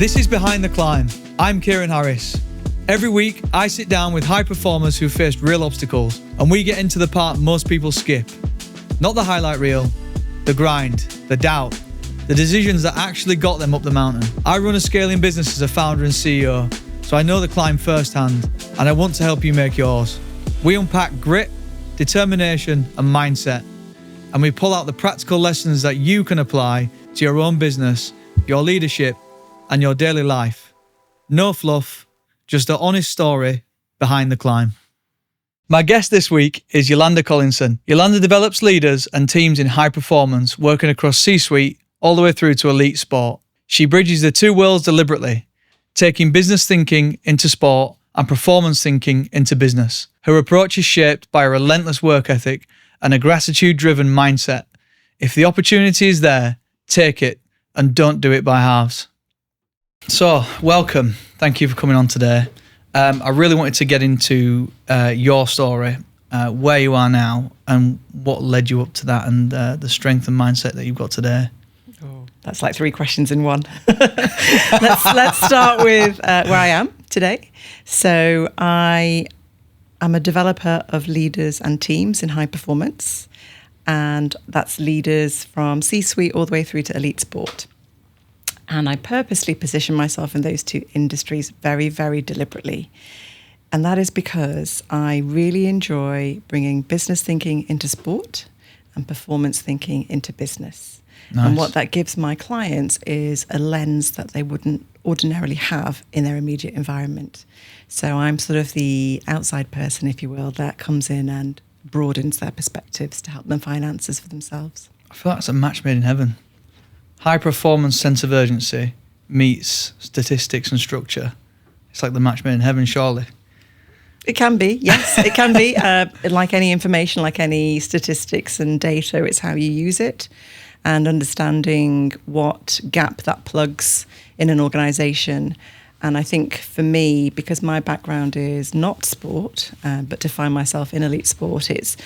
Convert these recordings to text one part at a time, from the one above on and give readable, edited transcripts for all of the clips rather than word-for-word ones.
This is Behind the Climb. I'm Kieran Harris. Every week, I sit down with high performers who faced real obstacles, and we get into the part most people skip. Not the highlight reel, the grind, the doubt, the decisions that actually got them up the mountain. I run a scaling business as a founder and CEO, so I know the climb firsthand, and I want to help you make yours. We unpack grit, determination, and mindset, and we pull out the practical lessons that you can apply to your own business, your leadership, and your daily life. No fluff, just an honest story behind the climb. My guest this week is Yolanda Collinson. Yolanda develops leaders and teams in high performance, working across C-suite all the way through to elite sport. She bridges the two worlds deliberately, taking business thinking into sport and performance thinking into business. Her approach is shaped by a relentless work ethic and a gratitude-driven mindset. If the opportunity is there, take it and don't do it by halves. So, welcome. Thank you for coming on today. I really wanted to get into your story, where you are now, and what led you up to that, and the strength and mindset that you've got today. Oh, that's like 3 questions in one. Let's start with where I am today. So, I am a developer of leaders and teams in high performance, and that's leaders from C-suite all the way through to elite sport. And I purposely position myself in those two industries very, very deliberately. And that is because I really enjoy bringing business thinking into sport and performance thinking into business. Nice. And what that gives my clients is a lens that they wouldn't ordinarily have in their immediate environment. So I'm sort of the outside person, if you will, that comes in and broadens their perspectives to help them find answers for themselves. I feel like it's a match made in heaven. High performance sense of urgency meets statistics and structure. It's like the match made in heaven, surely. It can be, yes, it can be. Like any information, like any statistics and data, it's how you use it and understanding what gap that plugs in an organisation. And I think for me, because my background is not sport, but to find myself in elite sport, it's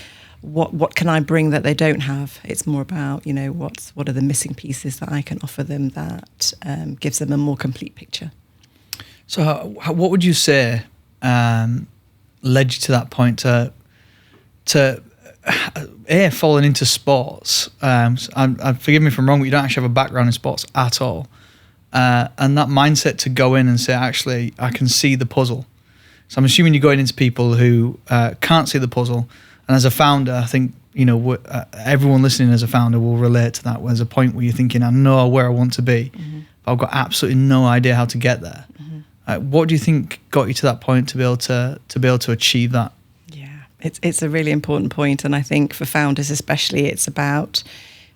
what can I bring that they don't have? It's more about, what are the missing pieces that I can offer them that gives them a more complete picture. So what would you say led you to that point to falling into sports? Forgive me if I'm wrong, but you don't actually have a background in sports at all. And that mindset to go in and say, actually, I can see the puzzle. So I'm assuming you're going into people who can't see the puzzle. And as a founder, I think, everyone listening as a founder will relate to that. There's a point where you're thinking, I know where I want to be, but I've got absolutely no idea how to get there. What do you think got you to that point to be able to achieve that? Yeah, it's a really important point. And I think for founders especially, it's about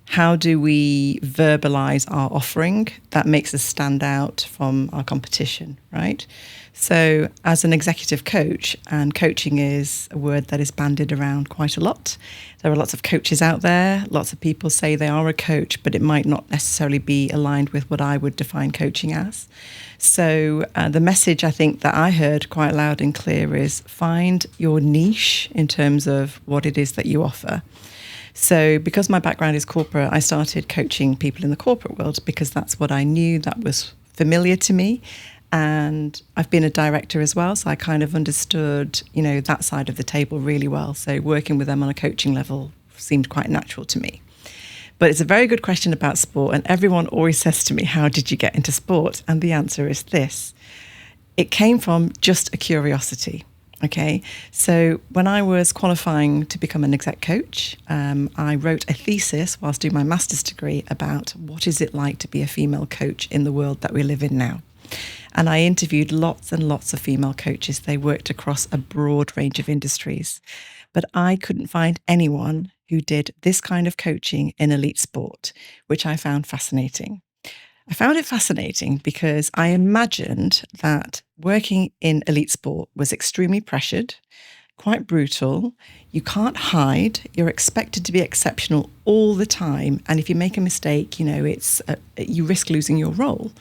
how do we verbalize our offering that makes us stand out from our competition, right? So as an executive coach, and coaching is a word that is bandied around quite a lot. There are lots of coaches out there. Lots of people say they are a coach, but it might not necessarily be aligned with what I would define coaching as. So the message I think that I heard quite loud and clear is find your niche in terms of what it is that you offer. So because my background is corporate, I started coaching people in the corporate world because that's what I knew, that was familiar to me. And I've been a director as well, so I kind of understood, that side of the table really well. So working with them on a coaching level seemed quite natural to me. But it's a very good question about sport, and everyone always says to me, how did you get into sport? And the answer is this. It came from just a curiosity. Okay, so when I was qualifying to become an exec coach, I wrote a thesis whilst doing my master's degree about what is it like to be a female coach in the world that we live in now. And I interviewed lots and lots of female coaches. They worked across a broad range of industries. But I couldn't find anyone who did this kind of coaching in elite sport, which I found fascinating. I found it fascinating because I imagined that working in elite sport was extremely pressured, quite brutal. You can't hide. You're expected to be exceptional all the time. And if you make a mistake, you risk losing your role.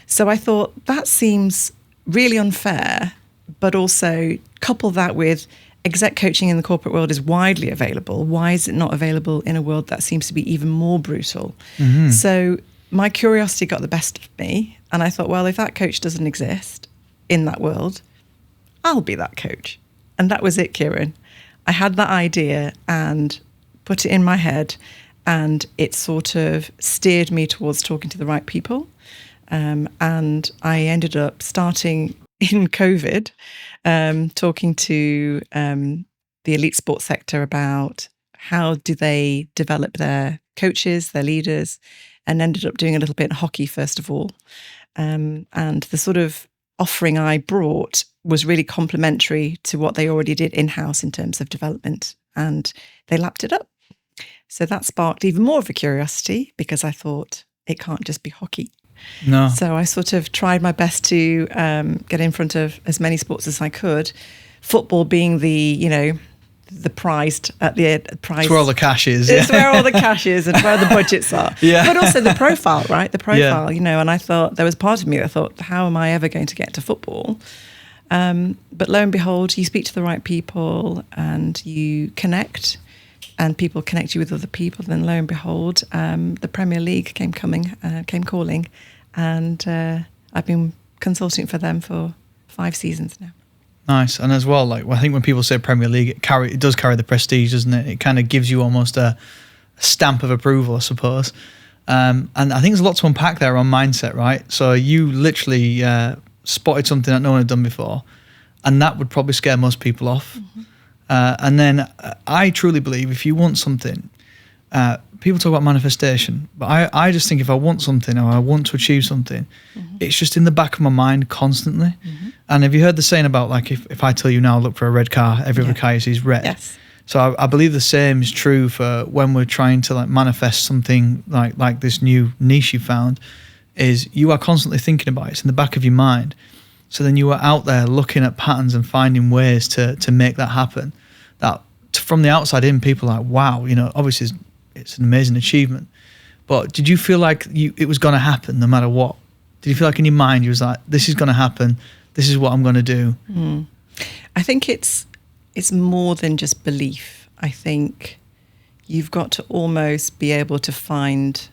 So I thought that seems really unfair, but also couple that with exec coaching in the corporate world is widely available. Why is it not available in a world that seems to be even more brutal? Mm-hmm. So my curiosity got the best of me. And I thought, well, if that coach doesn't exist in that world, I'll be that coach. And that was it, Kieran. I had that idea and put it in my head, and it sort of steered me towards talking to the right people. And I ended up starting in COVID, talking to the elite sports sector about how do they develop their coaches, their leaders, and ended up doing a little bit in hockey first of all. And the sort of offering I brought was really complementary to what they already did in-house in terms of development, and they lapped it up. So that sparked even more of a curiosity, because I thought it can't just be hockey. No. So I sort of tried my best to get in front of as many sports as I could. Football being the prized at the prize. It's where all the cash is. It's where all the cash is and where the budgets are. Yeah. But also the profile, right? The profile, and I thought, there was part of me that thought, how am I ever going to get to football? But lo and behold, you speak to the right people and you connect, and people connect you with other people. Then lo and behold, the Premier League came calling, and I've been consulting for them for 5 seasons now. Nice. And as well, I think when people say Premier League, it does carry the prestige, doesn't it? It kind of gives you almost a stamp of approval, I suppose. And I think there's a lot to unpack there on mindset, right? So you literally spotted something that no one had done before, and that would probably scare most people off. Mm-hmm. And then I truly believe if you want something, people talk about manifestation, but I just think if I want something or I want to achieve something, it's just in the back of my mind constantly. Mm-hmm. And have you heard the saying about if I tell you now, look for a red car, every other car you see is red? Yes. So I believe the same is true for when we're trying to manifest something like this new niche you found, is you are constantly thinking about it. It's in the back of your mind. So then you are out there looking at patterns and finding ways to make that happen. That from the outside in, people are like, wow, obviously it's an amazing achievement. But did you feel like it was going to happen no matter what? Did you feel like in your mind you was like, this is going to happen, this is what I'm going to do? I think it's more than just belief. I think you've got to almost be able to find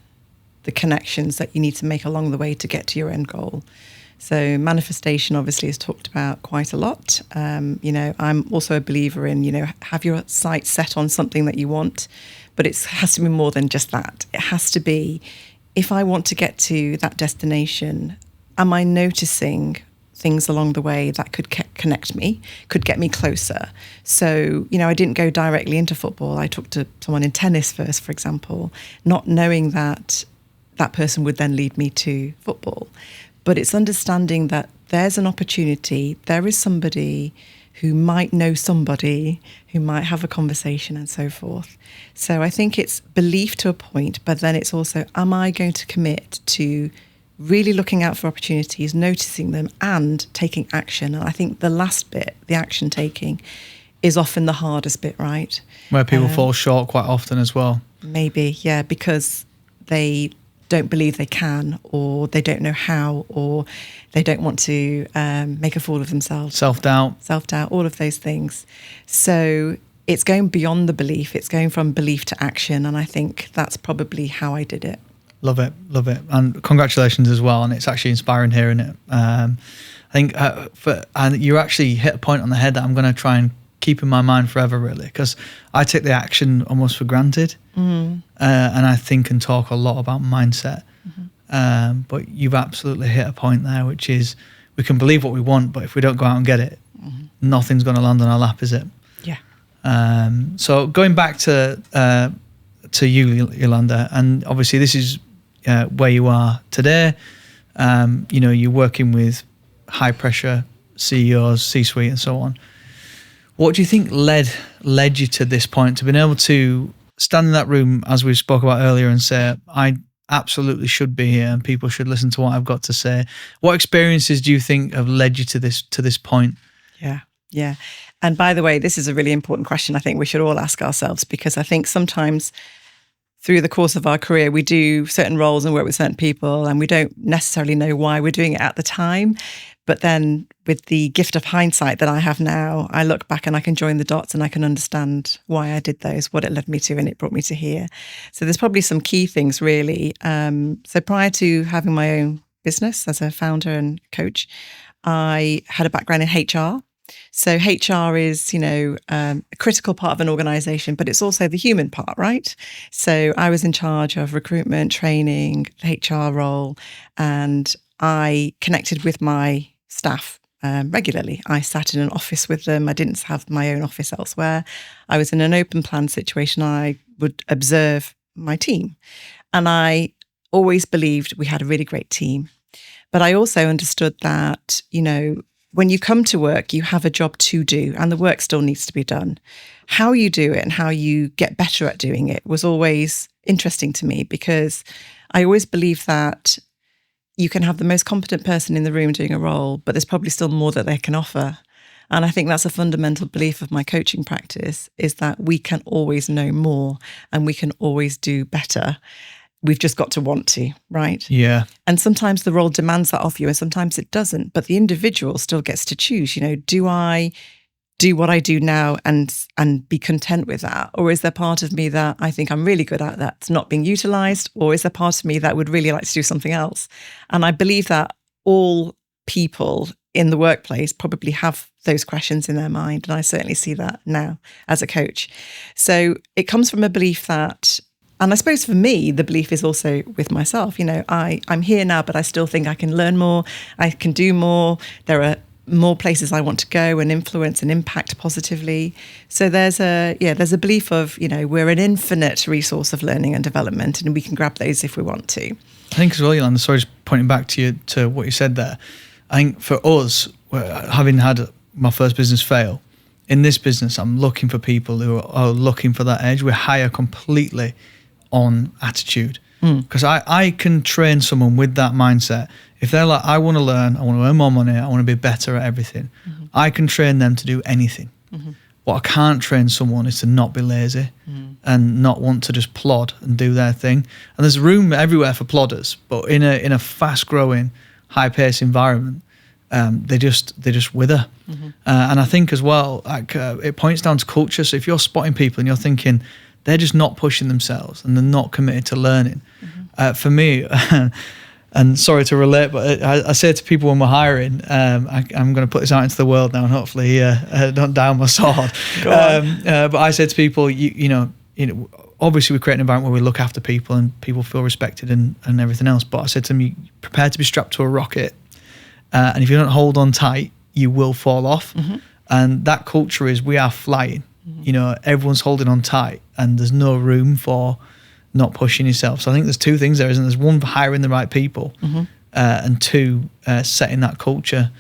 the connections that you need to make along the way to get to your end goal. So manifestation obviously is talked about quite a lot. I'm also a believer in, have your sights set on something that you want, but it has to be more than just that. It has to be, if I want to get to that destination, am I noticing things along the way that could connect me, could get me closer? So, I didn't go directly into football. I talked to someone in tennis first, for example, not knowing that that person would then lead me to football. But it's understanding that there's an opportunity, there is somebody who might know somebody, who might have a conversation and so forth. So I think it's belief to a point, but then it's also, am I going to commit to really looking out for opportunities, noticing them and taking action? And I think the last bit, the action taking, is often the hardest bit, right? Where people fall short quite often as well. Maybe, yeah, because they don't believe they can, or they don't know how, or they don't want to make a fool of themselves. Self-doubt, all of those things. So it's going beyond the belief. It's going from belief to action. And I think that's probably how I did it. Love it. And congratulations as well. And it's actually inspiring hearing it. I think and you actually hit a point on the head that I'm going to try and keep in my mind forever, really, because I take the action almost for granted. And I think and talk a lot about mindset. But you've absolutely hit a point there, which is we can believe what we want, but if we don't go out and get it, nothing's going to land on our lap, is it? Yeah. So going back to you, Yolanda, and obviously this is where you are today. You're working with high pressure CEOs, C-suite, and so on. What do you think led you to this point, to being able to stand in that room, as we spoke about earlier, and say, I absolutely should be here and people should listen to what I've got to say? What experiences do you think have led you to this point? Yeah. And by the way, this is a really important question I think we should all ask ourselves, because I think sometimes through the course of our career, we do certain roles and work with certain people, and we don't necessarily know why we're doing it at the time. But then with the gift of hindsight that I have now, I look back and I can join the dots and I can understand why I did those, what it led me to, and it brought me to here. So there's probably some key things really. So prior to having my own business as a founder and coach, I had a background in HR. So HR is, a critical part of an organization, but it's also the human part, right? So I was in charge of recruitment, training, the HR role, and I connected with my staff regularly. I sat in an office with them. I didn't have my own office elsewhere. I was in an open plan situation. I would observe my team. And I always believed we had a really great team. But I also understood that, when you come to work, you have a job to do and the work still needs to be done. How you do it and how you get better at doing it was always interesting to me, because I always believe that you can have the most competent person in the room doing a role, but there's probably still more that they can offer. And I think that's a fundamental belief of my coaching practice, is that we can always know more and we can always do better. We've just got to want to, right? Yeah. And sometimes the role demands that of you and sometimes it doesn't, but the individual still gets to choose, do I do what I do now and be content with that? Or is there part of me that I think I'm really good at that's not being utilized? Or is there part of me that would really like to do something else? And I believe that all people in the workplace probably have those questions in their mind. And I certainly see that now as a coach. So it comes from a belief that, and I suppose for me, the belief is also with myself. I'm here now, but I still think I can learn more. I can do more. There are more places I want to go and influence and impact positively. So there's a belief of, we're an infinite resource of learning and development, and we can grab those if we want to. I think as well, Yolanda, sorry, just pointing back to what you said there. I think for us, having had my first business fail, in this business, I'm looking for people who are looking for that edge. We hire completely on attitude, because I can train someone with that mindset. If they're like, I want to learn, I want to earn more money, I want to be better at everything, I can train them to do anything. What I can't train someone is to not be lazy and not want to just plod and do their thing. And there's room everywhere for plodders, but in a fast growing, high paced environment, they just wither. And I think as well, it points down to culture. So if you're spotting people and you're thinking they're just not pushing themselves and they're not committed to learning, for me, and sorry to relate, but I say to people when we're hiring, I'm going to put this out into the world now and hopefully don't down my sword. But I say to people, you know, obviously we create an environment where we look after people and people feel respected and everything else. But I said to them, you prepare to be strapped to a rocket, and if you don't hold on tight, you will fall off. And that culture is we are flying. You know, everyone's holding on tight, and there's no room for not pushing yourself. So I think there's two things there, isn't there? There's one, hiring the right people, and two, setting that culture.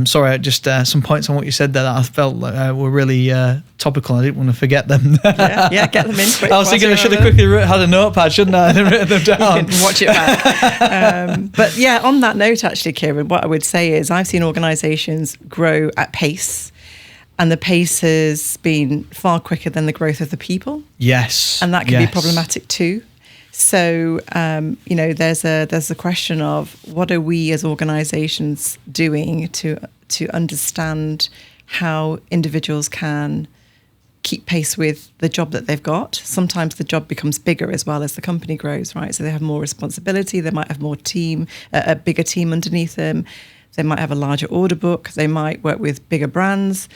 Sorry, just some points on what you said there that I felt like were really topical. I didn't want to forget them. yeah, get them in quick. I was thinking I should have quickly had a notepad, shouldn't I? And written them down. You can watch it back. But yeah, on that note, actually, Kieran, what I would say is I've seen organisations grow at pace, and the pace has been far quicker than the growth of the people. Yes. And that can be problematic too. So, you know, there's a question of what are we as organisations doing to understand how individuals can keep pace with the job that they've got. Sometimes the job becomes bigger as well as the company grows, right? So they have more responsibility. They might have more team, a bigger team underneath them. They might have a larger order book. They might work with bigger brands.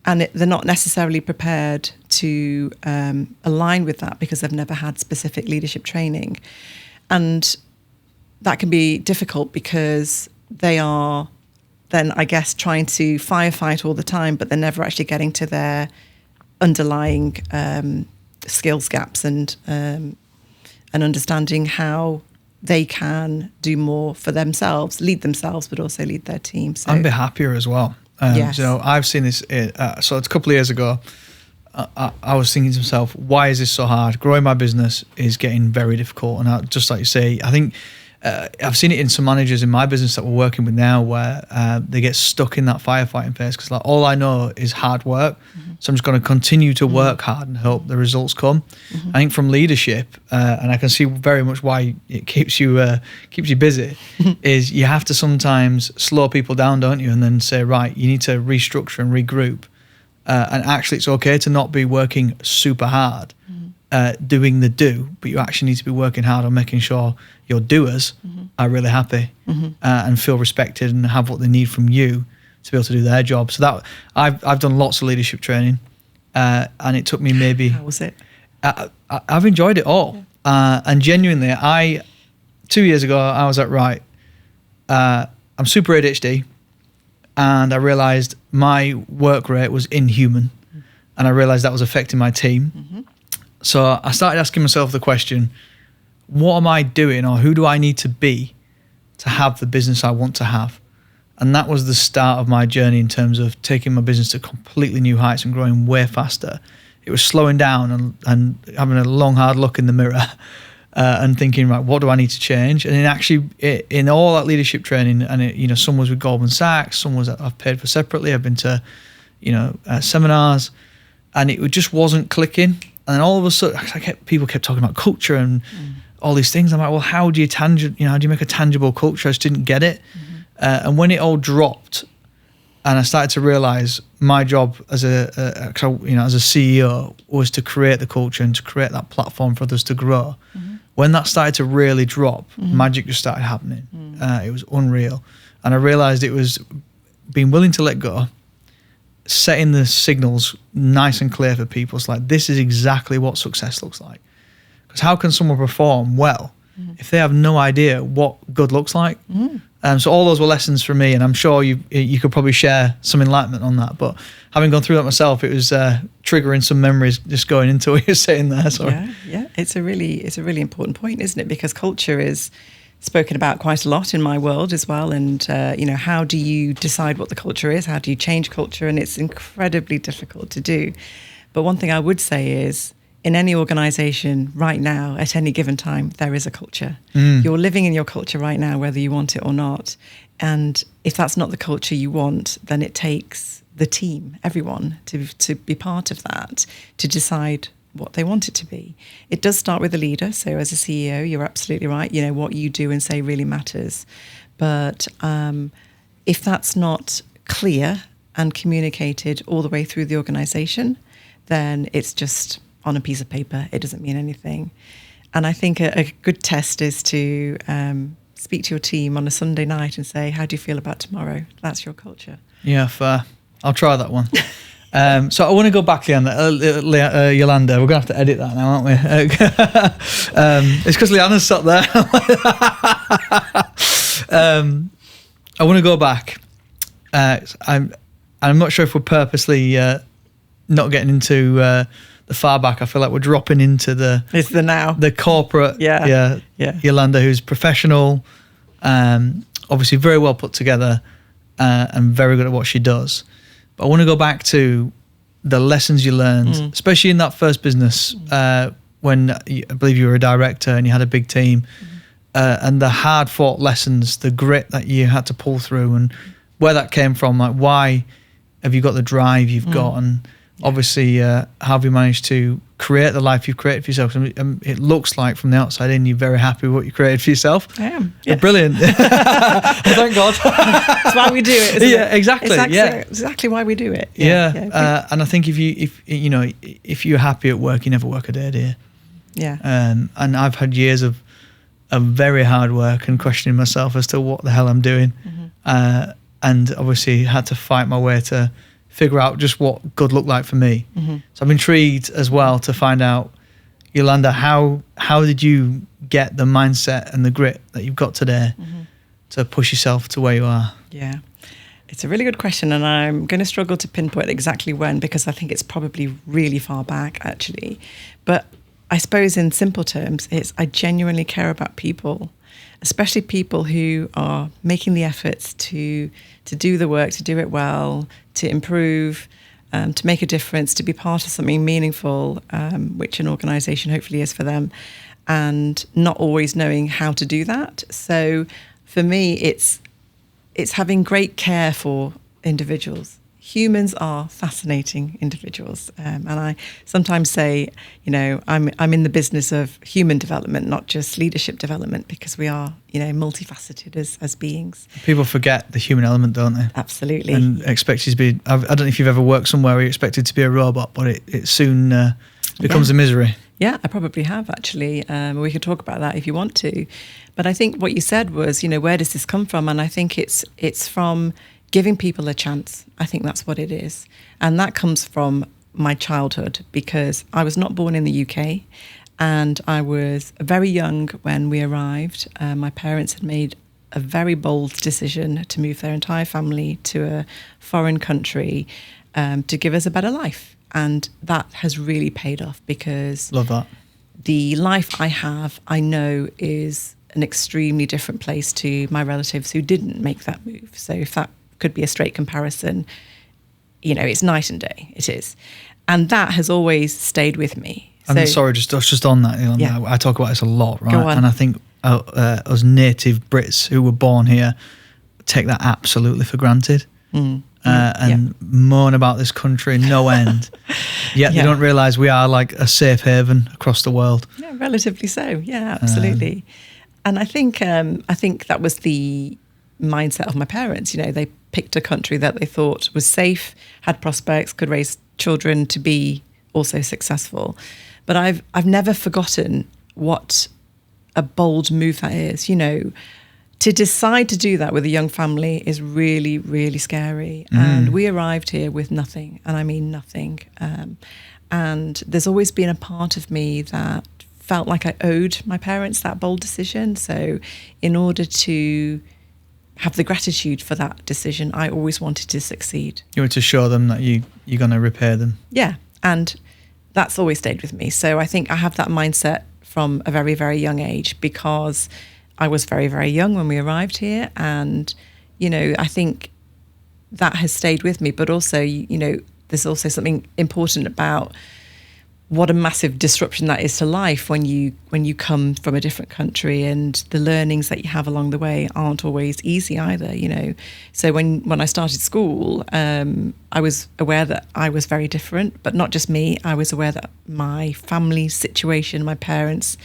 And they're not necessarily prepared to align with that because they've never had specific leadership training. And that can be difficult because they are then, I guess, trying to firefight all the time, but they're never actually getting to their underlying skills gaps and understanding how they can do more for themselves, lead themselves, but also lead their team. So, and be happier as well. Yes. So I've seen this, so it's a couple of years ago, I was thinking to myself, why is this so hard? Growing my business is getting very difficult. And just like you say, I think I've seen it in some managers in my business that we're working with now where they get stuck in that firefighting phase because like all I know is hard work. So I'm just going to continue to work hard and hope the results come. I think from leadership, and I can see very much why it keeps you busy, is you have to sometimes slow people down, don't you? And then say, right, you need to restructure and regroup. And actually, it's okay to not be working super hard, doing the do, but you actually need to be working hard on making sure your doers are really happy and feel respected and have what they need from you to be able to do their job. So that I've done lots of leadership training, and it took me maybe. How was it? I've enjoyed it all, and genuinely, 2 years ago I was like, right, I'm super ADHD, and I realised my work rate was inhuman, and I realised that was affecting my team. So I started asking myself the question, what am I doing, or who do I need to be to have the business I want to have? And that was the start of my journey in terms of taking my business to completely new heights and growing way faster. It was slowing down and having a long, hard look in the mirror and thinking, right, what do I need to change? And then actually, in all that leadership training, and some was with Goldman Sachs, some was I've paid for separately. I've been to, seminars, and it just wasn't clicking. And then all of a sudden, people kept talking about culture and all these things. I'm like, well, how do you make a tangible culture? I just didn't get it. And when it all dropped, and I started to realize my job as a CEO was to create the culture and to create that platform for others to grow. When that started to really drop, magic just started happening. It was unreal. And I realized it was being willing to let go, setting the signals nice and clear for people. It's like, this is exactly what success looks like. Because how can someone perform well if they have no idea what good looks like? So all those were lessons for me, and I'm sure you could probably share some enlightenment on that. But having gone through that myself, it was triggering some memories just going into what you're saying there. Sorry. Yeah, it's a really important point, isn't it? Because culture is spoken about quite a lot in my world as well. And how do you decide what the culture is? How do you change culture? And it's incredibly difficult to do. But one thing I would say is, in any organisation right now, at any given time, there is a culture. You're living in your culture right now, whether you want it or not. And if that's not the culture you want, then it takes the team, everyone, to be part of that, to decide what they want it to be. It does start with the leader. So as a CEO, you're absolutely right. What you do and say really matters. But if that's not clear and communicated all the way through the organisation, then it's just on a piece of paper. It doesn't mean anything. And I think a good test is to speak to your team on a Sunday night and say, how do you feel about tomorrow? That's your culture. Yeah, fair. I'll try that one. So I want to go back, Yolanda. We're going to have to edit that now, aren't we? It's because Leanna's sat there. I want to go back. I'm not sure if we're purposely not getting into the far back. I feel like we're dropping into it's the now, the corporate. Yeah. Yolanda, who's professional, obviously very well put together, and very good at what she does. But I want to go back to the lessons you learned, especially in that first business, when I believe you were a director and you had a big team, and the hard fought lessons, the grit that you had to pull through, and where that came from. Like, why have you got the drive you've got, and obviously, how have you managed to create the life you've created for yourself? It looks like from the outside in, you're very happy with what you created for yourself. I am. Yeah. Brilliant. Well, thank God. That's why we do it, isn't it? Exactly. Exactly why we do it. And I think if you're happy at work, you never work a day, do you? Yeah. And I've had years of very hard work and questioning myself as to what the hell I'm doing. And obviously had to fight my way to figure out just what good looked like for me. So I'm intrigued as well to find out, Yolanda, how did you get the mindset and the grit that you've got today to push yourself to where you are? Yeah, it's a really good question, and I'm going to struggle to pinpoint exactly when, because I think it's probably really far back, actually. But I suppose in simple terms, I genuinely care about people, especially people who are making the efforts to do the work, to do it well, to improve, to make a difference, to be part of something meaningful, which an organisation hopefully is for them, and not always knowing how to do that. So for me, it's having great care for individuals, humans are fascinating individuals. And I sometimes say, I'm in the business of human development, not just leadership development, because we are, multifaceted as beings. People forget the human element, don't they? Absolutely. And expect you to be, I don't know if you've ever worked somewhere where you're expected to be a robot, but it soon becomes a misery. Yeah, I probably have, actually. We could talk about that if you want to. But I think what you said was, where does this come from? And I think it's from giving people a chance. I think that's what it is. And that comes from my childhood, because I was not born in the UK, and I was very young when we arrived. My parents had made a very bold decision to move their entire family to a foreign country to give us a better life. And that has really paid off, because Love that. The life I have, I know, is an extremely different place to my relatives who didn't make that move. So if that could be a straight comparison, it's night and day. It is. And that has always stayed with me. And sorry, just on that, I talk about this a lot, right? Go on. And I think us native Brits who were born here take that absolutely for granted. And moan about this country no end. Yet they don't realise we are like a safe haven across the world. Yeah, relatively so. Yeah, absolutely. And I think that was the mindset of my parents. They picked a country that they thought was safe, had prospects, could raise children to be also successful. But I've never forgotten what a bold move that is. To decide to do that with a young family is really, really scary. And we arrived here with nothing, and I mean nothing. And there's always been a part of me that felt like I owed my parents that bold decision. So in order to have the gratitude for that decision, I always wanted to succeed. You want to show them that you're going to repay them. Yeah, and that's always stayed with me. So I think I have that mindset from a very, very young age, because I was very, very young when we arrived here. And, I think that has stayed with me. But also, there's also something important about what a massive disruption that is to life when you come from a different country, and the learnings that you have along the way aren't always easy either. So when I started school, I was aware that I was very different, but not just me. I was aware that my family situation, my parents,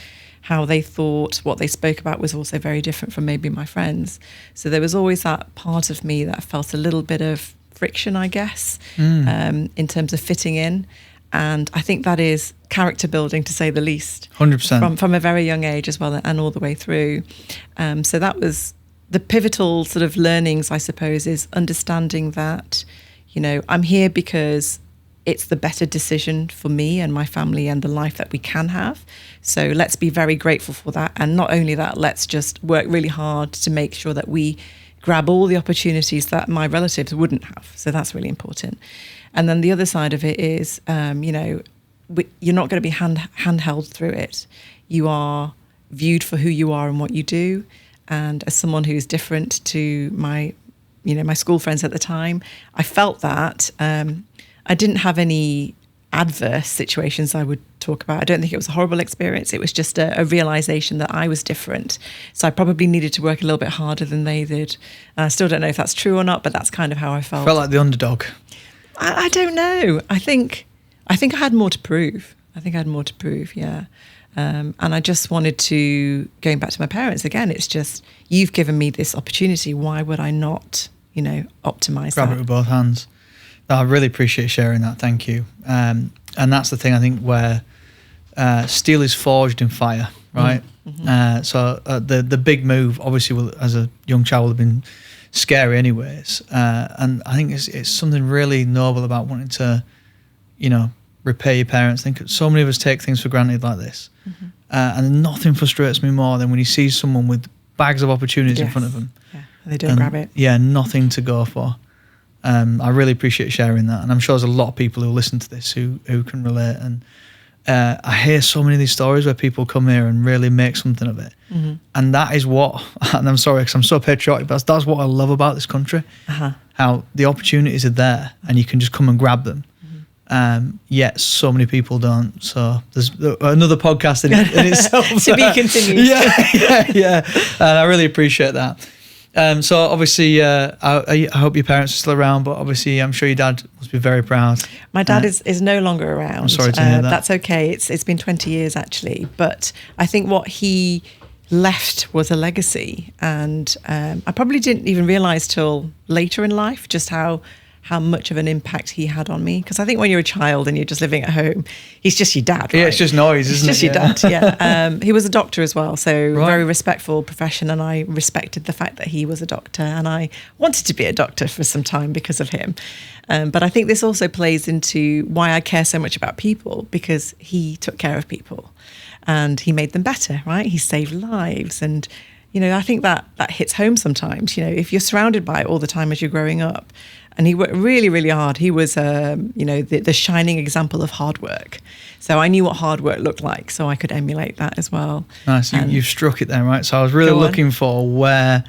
how they thought, what they spoke about was also very different from maybe my friends. So there was always that part of me that felt a little bit of friction, I guess, in terms of fitting in. And I think that is character building, to say the least. 100%. From a very young age as well, and all the way through. So that was the pivotal sort of learnings, I suppose, is understanding that, I'm here because it's the better decision for me and my family and the life that we can have. So let's be very grateful for that. And not only that, let's just work really hard to make sure that we grab all the opportunities that my relatives wouldn't have. So that's really important. And then the other side of it is, you're not going to be handheld through it. You are viewed for who you are and what you do. And as someone who's different to my school friends at the time, I felt that I didn't have any adverse situations I would talk about. I don't think it was a horrible experience. It was just a realization that I was different. So I probably needed to work a little bit harder than they did. I still don't know if that's true or not, but that's kind of how I felt. Felt like the underdog. I don't know. I think I had more to prove. Yeah. And I just wanted to, going back to my parents again, it's just, you've given me this opportunity. Why would I not, optimize that? Grab it with both hands. No, I really appreciate sharing that. Thank you. And that's the thing, I think, where steel is forged in fire, right? Mm-hmm. So the big move, obviously, as a young child, will have been scary anyways. And I think it's something really noble about wanting to, repay your parents. I think so many of us take things for granted like this. Mm-hmm. And nothing frustrates me more than when you see someone with bags of opportunities in front of them. Yeah, and they don't grab it. Yeah, nothing to go for. I really appreciate sharing that, and I'm sure there's a lot of people who listen to this who can relate. And I hear so many of these stories where people come here and really make something of it, and that is what. And I'm sorry because I'm so patriotic, but that's what I love about this country. How the opportunities are there, and you can just come and grab them. Yet so many people don't. So there's another podcast in itself to be continued. Yeah. And I really appreciate that. So obviously, I hope your parents are still around, but obviously I'm sure your dad must be very proud. My dad is no longer around. I'm sorry to hear that. That's okay. It's been 20 years actually, but I think what he left was a legacy, and I probably didn't even realise till later in life just how much of an impact he had on me. Because I think when you're a child and you're just living at home, he's just your dad, right? Yeah, it's just noise, isn't it? It's just your dad, yeah. He was a doctor as well, so Right. very respectful profession, and I respected the fact that he was a doctor, and I wanted to be a doctor for some time because of him. But I think this also plays into why I care so much about people, because he took care of people and he made them better, right? He saved lives. And, you know, I think that hits home sometimes, you know, if you're surrounded by it all the time as you're growing up. And he worked really, really hard. He was, you know, the shining example of hard work. So I knew what hard work looked like, so I could emulate that as well. Nice, you've struck it there, right? So I was really looking for where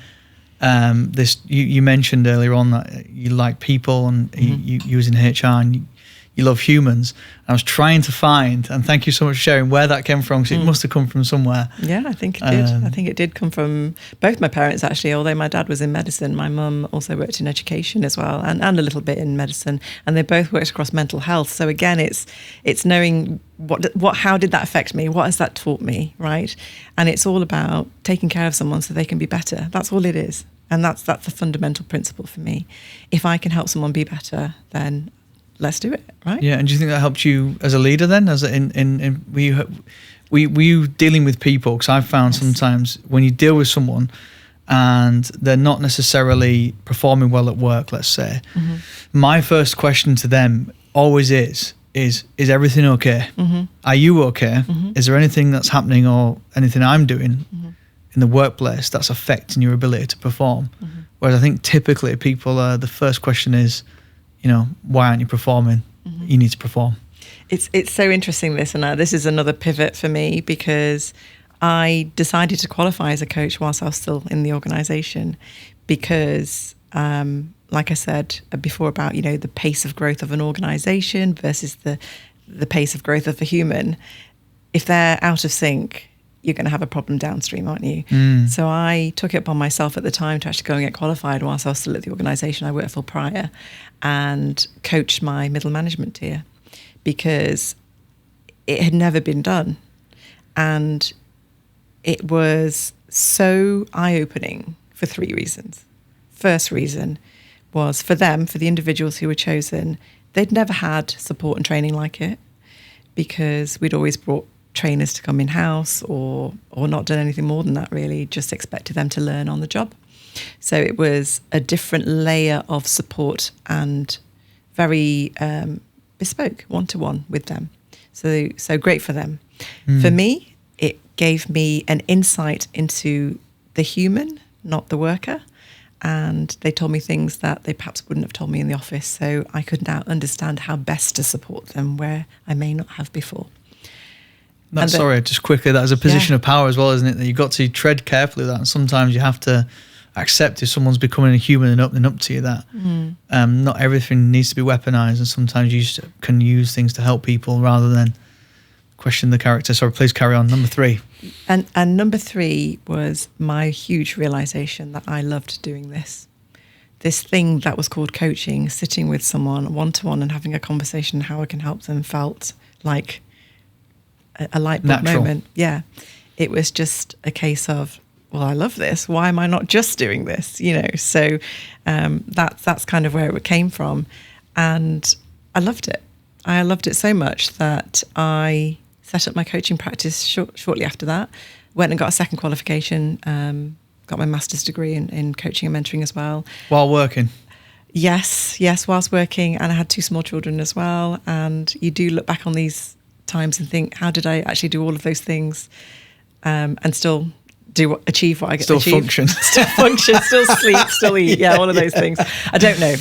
this. You mentioned earlier on that you like people, and you was in HR, and you love humans. I was trying to find, and thank you so much for sharing where that came from, because it must have come from somewhere. Yeah, I think it did. I think it did come from both my parents, actually. Although my dad was in medicine, my mum also worked in education as well, and a little bit in medicine, and they both worked across mental health. So again, it's knowing how did that affect me? What has that taught me, right? And it's all about taking care of someone so they can be better. That's all it is, and that's the fundamental principle for me. If I can help someone be better, then let's do it, right? Yeah, and do you think that helped you as a leader then? As were you dealing with people? Because I've found sometimes when you deal with someone and they're not necessarily performing well at work, let's say, my first question to them always is everything okay? Are you okay? Is there anything that's happening or anything I'm doing in the workplace that's affecting your ability to perform? Whereas I think typically people, the first question is, you know, why aren't you performing? You need to perform. It's so interesting, this, and this is another pivot for me, because I decided to qualify as a coach whilst I was still in the organisation, because like I said before about, you know, the pace of growth of an organisation versus the pace of growth of a human. If they're out of sync, you're going to have a problem downstream, aren't you? So I took it upon myself at the time to actually go and get qualified whilst I was still at the organisation I worked for prior, and coached my middle management tier, because it had never been done. And it was so eye-opening for 3 reasons. First reason was for them, for the individuals who were chosen, they'd never had support and training like it, because we'd always brought trainers to come in-house or not done anything more than that, really, just expected them to learn on the job. So it was a different layer of support and very bespoke, one-to-one with them. So great for them. For me, it gave me an insight into the human, not the worker. And they told me things that they perhaps wouldn't have told me in the office. So I could now understand how best to support them where I may not have before. Just quickly, that is a position of power as well, isn't it? That you've got to tread carefully with that. And sometimes you have to accept if someone's becoming a human and opening up to you that not everything needs to be weaponized, and sometimes you just can use things to help people rather than question the character. So please carry on. Number 3. And number 3 was my huge realization that I loved doing this thing that was called coaching, sitting with someone one-to-one and having a conversation, how I can help them, felt like a light bulb moment. Yeah, it was just a case of, well, I love this. Why am I not just doing this? You know, so that's kind of where it came from, and I loved it. I loved it so much that I set up my coaching practice shortly after that. Went and got a second qualification. Got my master's degree in coaching and mentoring as well. While working. Yes, whilst working, and I had 2 small children as well. And you do look back on these times and think, how did I actually do all of those things and still achieve what I get to achieve? Still function, still sleep, still eat, all of those things. I don't know.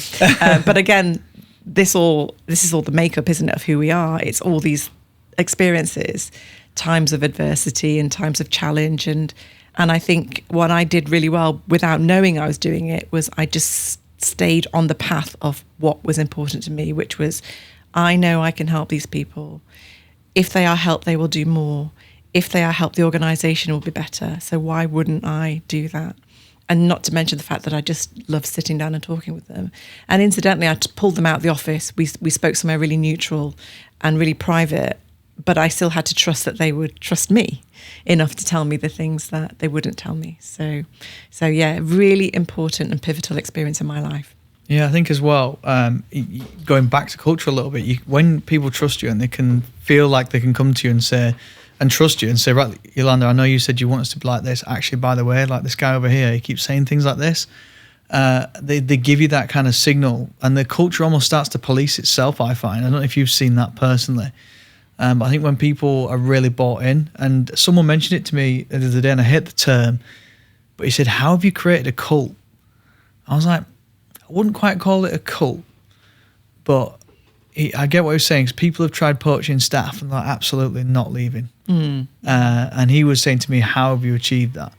But again, this is all the makeup, isn't it, of who we are. It's all these experiences, times of adversity and times of challenge. And I think what I did really well without knowing I was doing it was I just stayed on the path of what was important to me, which was, I know I can help these people. If they are helped, they will do more. If they are helped, the organisation will be better. So why wouldn't I do that? And not to mention the fact that I just love sitting down and talking with them. And incidentally, I pulled them out of the office. We spoke somewhere really neutral and really private, but I still had to trust that they would trust me enough to tell me the things that they wouldn't tell me. So yeah, really important and pivotal experience in my life. Yeah, I think as well, going back to culture a little bit, when people trust you and they can feel like they can come to you and trust you and say, right, Yolanda, I know you said you want us to be like this. Actually, by the way, like this guy over here, he keeps saying things like this. They give you that kind of signal, and the culture almost starts to police itself, I find. I don't know if you've seen that personally. But I think when people are really bought in, and someone mentioned it to me the other day, and I hate the term, but he said, how have you created a cult? I was like, I wouldn't quite call it a cult, but I get what he was saying, because people have tried poaching staff and they're absolutely not leaving. And he was saying to me, how have you achieved that?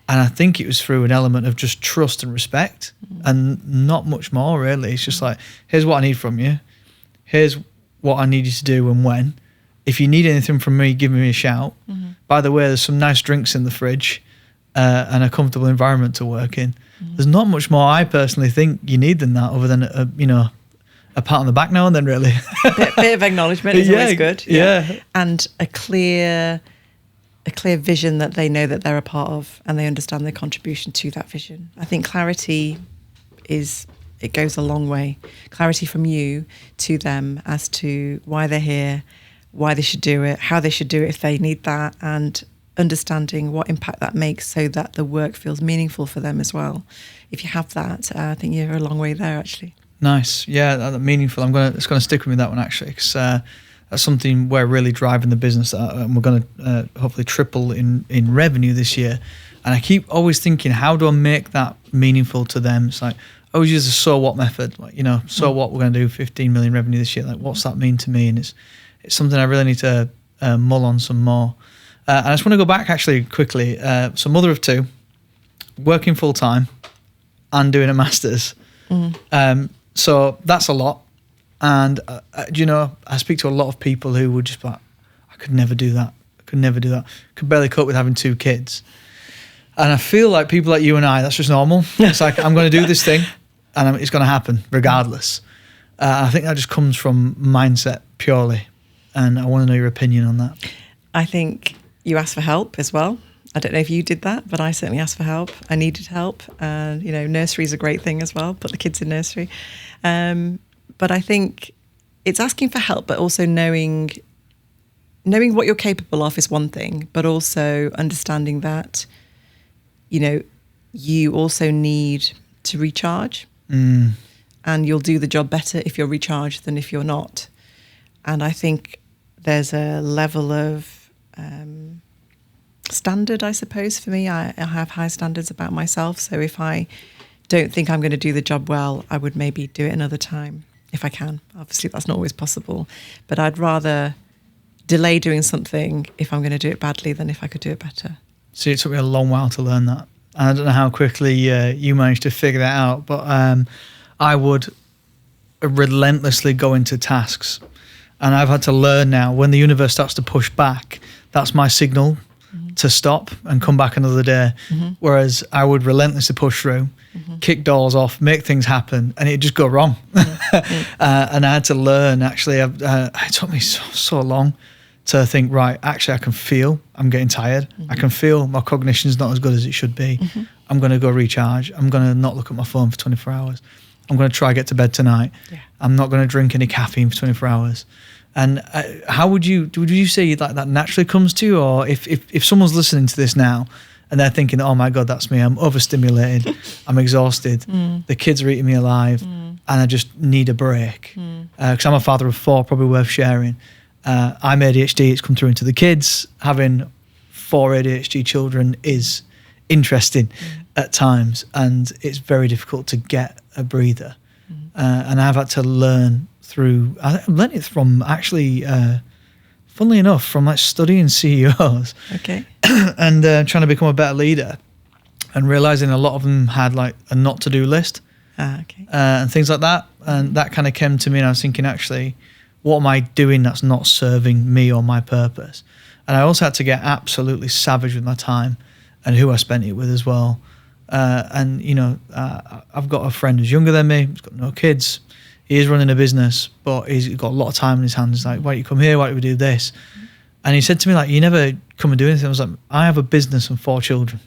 And I think it was through an element of just trust and respect, and not much more really. It's just like, here's what I need from you. Here's what I need you to do and when. If you need anything from me, give me a shout. By the way, there's some nice drinks in the fridge and a comfortable environment to work in. There's not much more I personally think you need than that, other than a pat on the back now and then, really. bit of acknowledgement is always good. Yeah. And a clear vision that they know that they're a part of, and they understand their contribution to that vision. I think clarity it goes a long way. Clarity from you to them as to why they're here, why they should do it, how they should do it if they need that, and understanding what impact that makes so that the work feels meaningful for them as well. If you have that, I think you're a long way there, actually. Nice. Yeah, that's meaningful. It's going to stick with me, that one, actually, because that's something we're really driving the business at, and we're going to hopefully triple in revenue this year. And I keep always thinking, how do I make that meaningful to them? It's like, I always use the so what method. Like, so what, we're going to do 15 million revenue this year. Like, what's that mean to me? And it's something I really need to mull on some more. And I just want to go back actually quickly. So mother of two, working full time and doing a master's. So that's a lot. And, I speak to a lot of people who would just be like, I could never do that. Could barely cope with having two kids. And I feel like people like you and I, that's just normal. It's like, I'm going to do this thing and it's going to happen regardless. I think that just comes from mindset purely. And I want to know your opinion on that. I think you asked for help as well. I don't know if you did that, but I certainly asked for help. I needed help. And, nursery is a great thing as well. Put the kids in nursery. But I think it's asking for help, but also knowing what you're capable of is one thing, but also understanding that, you also need to recharge. And you'll do the job better if you're recharged than if you're not. And I think there's a level of standard, I suppose, for me. I have high standards about myself. So if I don't think I'm going to do the job well, I would maybe do it another time if I can. Obviously, that's not always possible. But I'd rather delay doing something if I'm going to do it badly than if I could do it better. See, it took me a long while to learn that. I don't know how quickly you managed to figure that out, but I would relentlessly go into tasks. And I've had to learn now, when the universe starts to push back, that's my signal to stop and come back another day. Whereas I would relentlessly push through, kick doors off, make things happen, and it'd just go wrong. And I had to learn, actually, it took me so long to think, right, actually I can feel I'm getting tired. I can feel my cognition's not as good as it should be. I'm going to go recharge. I'm going to not look at my phone for 24 hours. I'm going to try get to bed tonight. I'm not going to drink any caffeine for 24 hours. And how would you say that naturally comes to you? Or if someone's listening to this now and they're thinking, oh my God, that's me. I'm overstimulated. I'm exhausted. The kids are eating me alive and I just need a break. Because I'm a father of 4, probably worth sharing. I'm ADHD. It's come through into the kids. Having 4 ADHD children is interesting at times, and it's very difficult to get a breather. And I've had to learn through, I learned it from actually, funnily enough, from like studying CEOs. Okay. And trying to become a better leader, and realizing a lot of them had like a not to do list. Okay. And things like that. And that kind of came to me, and I was thinking, actually, what am I doing that's not serving me or my purpose? And I also had to get absolutely savage with my time and who I spent it with as well. And, I've got a friend who's younger than me, he's got no kids. He is running a business, but he's got a lot of time in his hands. Like, why don't you come here? Why don't we do this? And he said to me, like, you never come and do anything. I was like, I have a business and 4 children,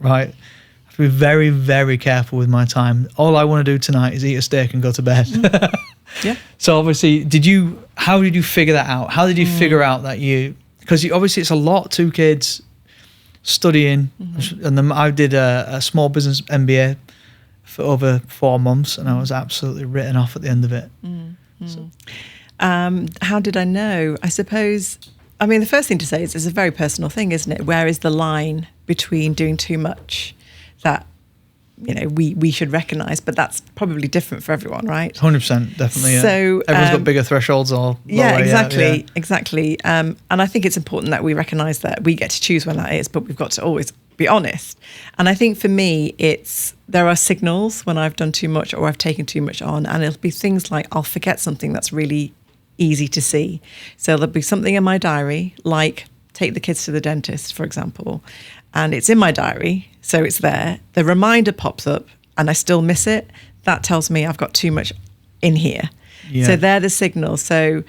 right? I have to be very, very careful with my time. All I want to do tonight is eat a steak and go to bed. Yeah. So obviously, how did you figure that out? How did you figure out that because obviously it's a lot, 2 kids, studying. And then I did a small business MBA for over 4 months, and I was absolutely written off at the end of it. So. How did I know? I suppose, the first thing to say is it's a very personal thing, isn't it? Where is the line between doing too much that, we should recognise, but that's probably different for everyone, right? 100%, definitely. Yeah. So everyone's got bigger thresholds or lower. Exactly. And I think it's important that we recognise that we get to choose when that is, but we've got to always be honest. And I think for me, there are signals when I've done too much or I've taken too much on, and it'll be things like I'll forget something that's really easy to see. So there'll be something in my diary, like take the kids to the dentist, for example, and it's in my diary, so it's there. The reminder pops up and I still miss it. That tells me I've got too much in here. Yeah. So they're the signals. So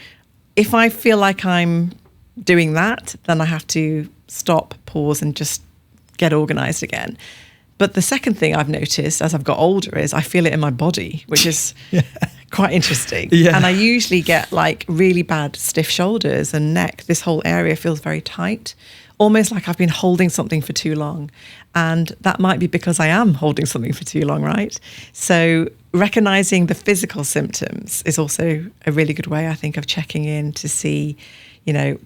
if I feel like I'm doing that, then I have to stop, pause, and just get organised again. But the second thing I've noticed as I've got older is I feel it in my body, which is quite interesting. Yeah. And I usually get like really bad stiff shoulders and neck. This whole area feels very tight, almost like I've been holding something for too long. And that might be because I am holding something for too long, right? So recognising the physical symptoms is also a really good way, I think, of checking in to see,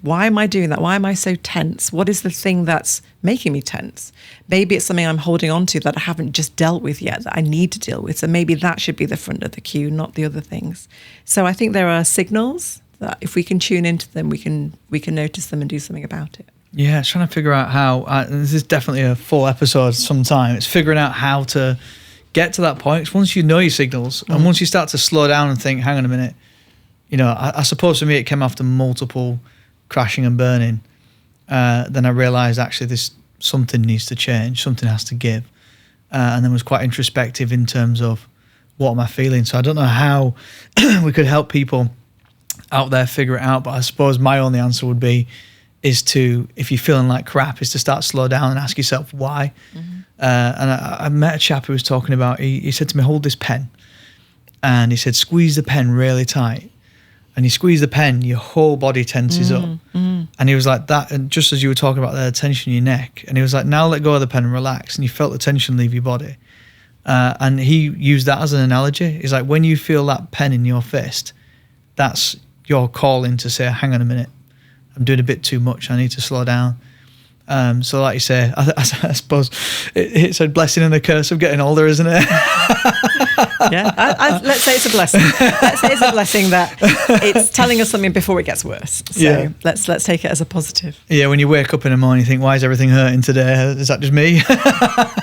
why am I doing that? Why am I so tense? What is the thing that's making me tense? Maybe it's something I'm holding on to that I haven't just dealt with yet, that I need to deal with. So maybe that should be the front of the queue, not the other things. So I think there are signals that if we can tune into them, we can notice them and do something about it. Yeah, it's trying to figure out how, this is definitely a full episode sometime. It's figuring out how to get to that point. Once you know your signals, and once you start to slow down and think, hang on a minute, I suppose for me it came after multiple crashing and burning. Then I realised actually something needs to change, something has to give. And then was quite introspective in terms of what am I feeling. So I don't know how we could help people out there figure it out, but I suppose my only answer would be is to, if you're feeling like crap, is to start slow down and ask yourself why. And I met a chap who was talking about, he said to me, hold this pen. And he said, squeeze the pen really tight. And you squeeze the pen, your whole body tenses up. And he was like that, and just as you were talking about the tension in your neck, and he was like, now let go of the pen and relax. And you felt the tension leave your body. And he used that as an analogy. He's like, when you feel that pen in your fist, that's your calling to say, hang on a minute, I'm doing a bit too much, I need to slow down. So like you say, I suppose it's a blessing and a curse of getting older, isn't it? Yeah, let's say it's a blessing. Let's say it's a blessing that it's telling us something before it gets worse. So let's take it as a positive. Yeah, when you wake up in the morning, you think, why is everything hurting today? Is that just me?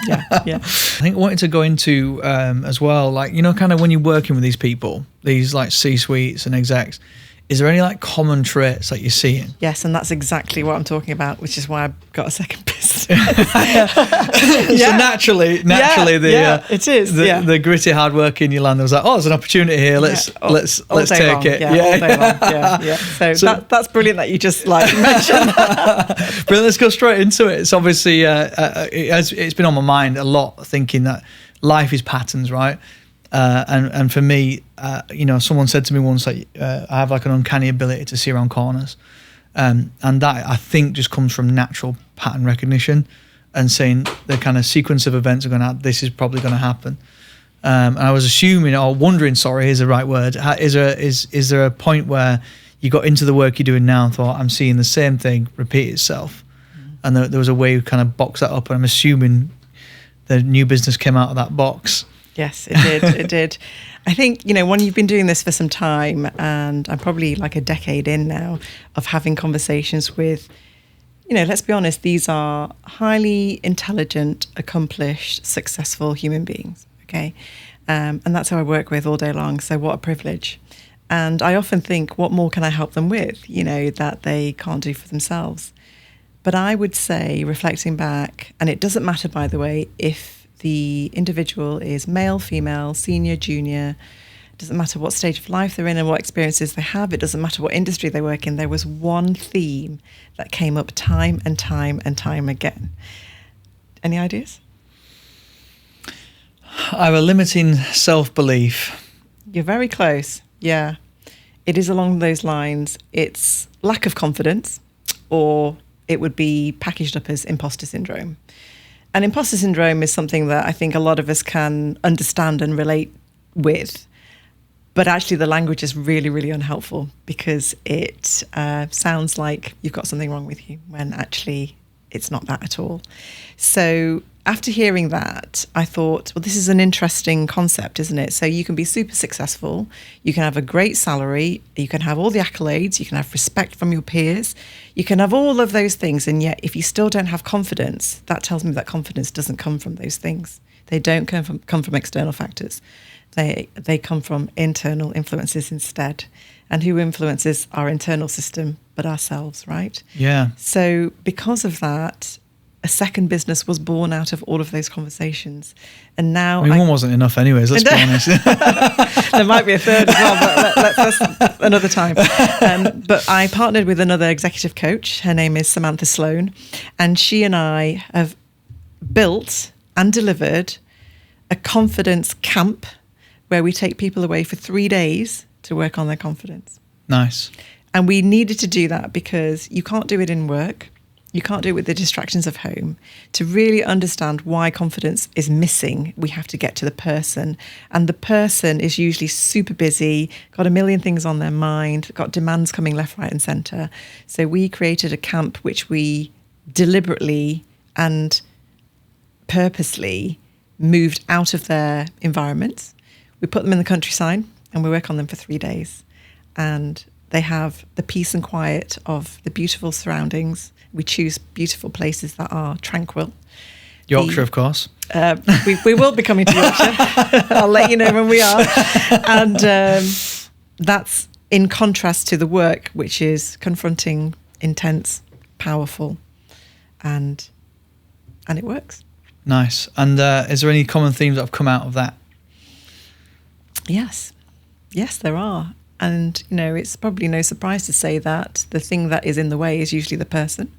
Yeah. I think I wanted to go into as well, like, kind of when you're working with these people, these like C-suites and execs, is there any like common traits that you're seeing? Yes, and that's exactly what I'm talking about, which is why I've got a second business. So naturally, it is. The gritty, hardworking Yolanda was like, "Oh, there's an opportunity here. Let's take it." All day long. Yeah. So that's brilliant that you just like mentioned that. But let's go straight into it. It's obviously it's been on my mind a lot, thinking that life is patterns, right? And for me, someone said to me once that I have like an uncanny ability to see around corners, and that I think just comes from natural pattern recognition and saying the kind of sequence of events are going to, this is probably going to happen. And I was assuming or wondering, sorry, is the right word. Is there a point where you got into the work you're doing now and thought, I'm seeing the same thing repeat itself, and there was a way you kind of box that up? And I'm assuming the new business came out of that box. Yes, it did. It did. I think, when you've been doing this for some time, and I'm probably like a decade in now of having conversations with, let's be honest, these are highly intelligent, accomplished, successful human beings, okay? And that's who I work with all day long, so what a privilege. And I often think, what more can I help them with, that they can't do for themselves? But I would say, reflecting back, and it doesn't matter, by the way, if the individual is male, female, senior, junior. It doesn't matter what stage of life they're in and what experiences they have. It doesn't matter what industry they work in. There was one theme that came up time and time and time again. Any ideas? I have a limiting self-belief. You're very close. Yeah. It is along those lines. It's lack of confidence, or it would be packaged up as imposter syndrome. And imposter syndrome is something that I think a lot of us can understand and relate with. But actually the language is really, really unhelpful, because it sounds like you've got something wrong with you when actually it's not that at all. So after hearing that, I thought, well, this is an interesting concept, isn't it? So you can be super successful, you can have a great salary, you can have all the accolades, you can have respect from your peers, you can have all of those things, and yet if you still don't have confidence, that tells me that confidence doesn't come from those things. They don't come from external factors. They come from internal influences instead. And who influences our internal system but ourselves, right? Yeah. So because of that, a second business was born out of all of those conversations. And now one wasn't enough anyways, let's be honest. There might be a third as well, but that's another time. But I partnered with another executive coach. Her name is Samantha Sloan. And she and I have built and delivered a confidence camp where we take people away for 3 days to work on their confidence. Nice. And we needed to do that because you can't do it in work. You can't do it with the distractions of home. To really understand why confidence is missing, we have to get to the person. And the person is usually super busy, got a million things on their mind, got demands coming left, right and centre. So we created a camp which we deliberately and purposely moved out of their environments. We put them in the countryside and we work on them for 3 days. And they have the peace and quiet of the beautiful surroundings. We choose beautiful places that are tranquil. Yorkshire, of course. We will be coming to Yorkshire. I'll let you know when we are. And that's in contrast to the work, which is confronting, intense, powerful, and it works. Nice. And is there any common themes that have come out of that? Yes, there are. And, it's probably no surprise to say that the thing that is in the way is usually the person.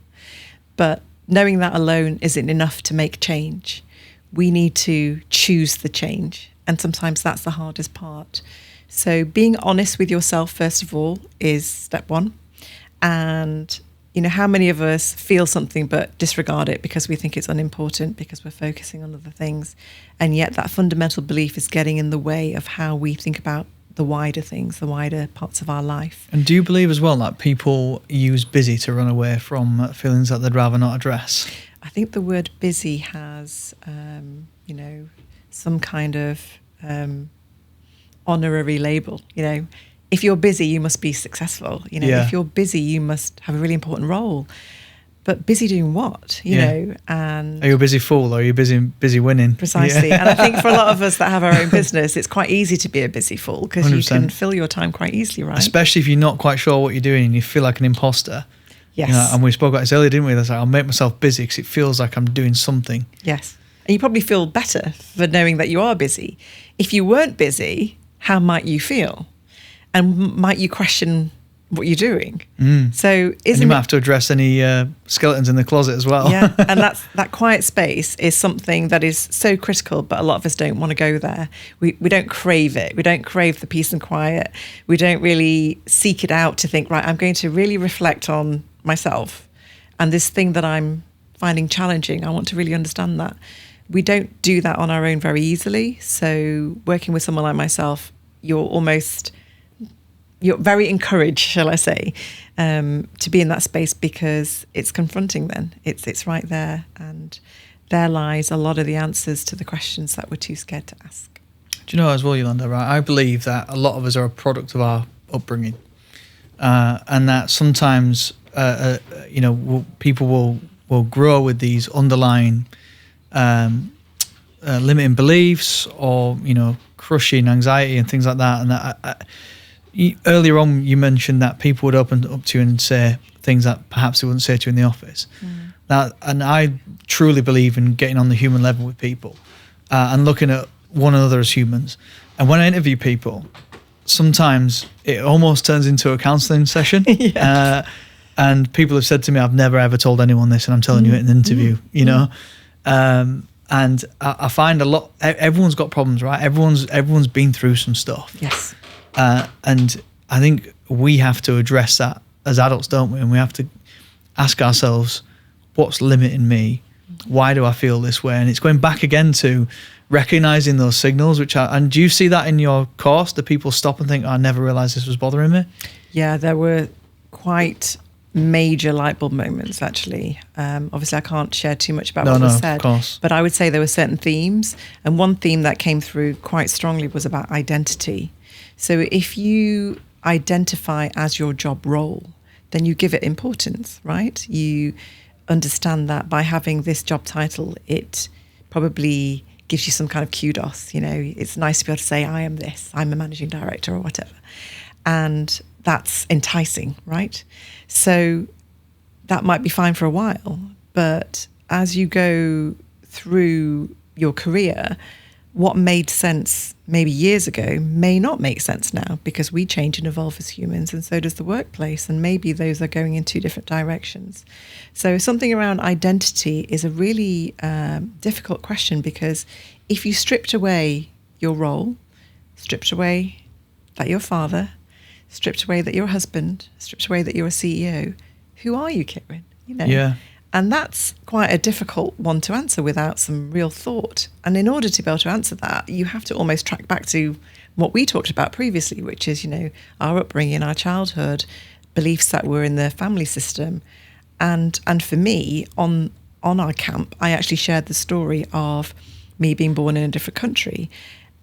But knowing that alone isn't enough to make change. We need to choose the change. And sometimes that's the hardest part. So being honest with yourself, first of all, is step one. And, how many of us feel something but disregard it because we think it's unimportant, because we're focusing on other things. And yet that fundamental belief is getting in the way of how we think about the wider things, the wider parts of our life. And do you believe as well that people use busy to run away from feelings that they'd rather not address? I think the word busy has, some kind of honorary label. If you're busy, you must be successful. If you're busy, you must have a really important role. But busy doing what? And are you a busy fool or are you busy winning? Precisely. Yeah. And I think for a lot of us that have our own business, it's quite easy to be a busy fool because you can fill your time quite easily, right? Especially if you're not quite sure what you're doing and you feel like an imposter. Yes. And we spoke about this earlier, didn't we? That's like, I'll make myself busy because it feels like I'm doing something. Yes. And you probably feel better for knowing that you are busy. If you weren't busy, how might you feel? And might you question what you're doing? So and you might have to address any skeletons in the closet as well. Yeah, and that quiet space is something that is so critical, but a lot of us don't want to go there. We don't crave it. We don't crave the peace and quiet. We don't really seek it out to think, right, I'm going to really reflect on myself and this thing that I'm finding challenging. I want to really understand that. We don't do that on our own very easily. So working with someone like myself, you're very encouraged, shall I say, to be in that space because it's confronting then. It's right there. And there lies a lot of the answers to the questions that we're too scared to ask. Do you know as well, Yolanda, right? I believe that a lot of us are a product of our upbringing. And that sometimes, people will grow with these underlying limiting beliefs or, crushing anxiety and things like that. And that earlier on, you mentioned that people would open up to you and say things that perhaps they wouldn't say to you in the office. And I truly believe in getting on the human level with people. and looking at one another as humans. And when I interview people, sometimes it almost turns into a counselling session. Yes. And people have said to me, I've never ever told anyone this, and I'm telling you it in an interview, you know. And I find everyone's got problems, right? Everyone's been through some stuff. Yes. And I think we have to address that as adults, don't we? And we have to ask ourselves, what's limiting me? Why do I feel this way? And it's going back again to recognizing those signals, and do you see that in your course? Do people stop and think, I never realized this was bothering me? Yeah, there were quite major light bulb moments, actually. Obviously, I can't share too much about what was said, of course. But I would say there were certain themes. And one theme that came through quite strongly was about identity. So if you identify as your job role, then you give it importance, right? You understand that by having this job title, it probably gives you some kind of kudos. You know, it's nice to be able to say, I am this, I'm a managing director or whatever. And that's enticing, right? So that might be fine for a while, but as you go through your career, what made sense maybe years ago may not make sense now, because we change and evolve as humans, and so does the workplace, and maybe those are going in two different directions. So something around identity is a really difficult question, because if you stripped away your role, stripped away that you're a father, stripped away that you're a husband, stripped away that you're a CEO, who are you, Kieran? You know? Yeah. And that's quite a difficult one to answer without some real thought. And in order to be able to answer that, you have to almost track back to what we talked about previously, which is, you know, our upbringing, our childhood, beliefs that were in the family system. And for me, on our camp, I actually shared the story of me being born in a different country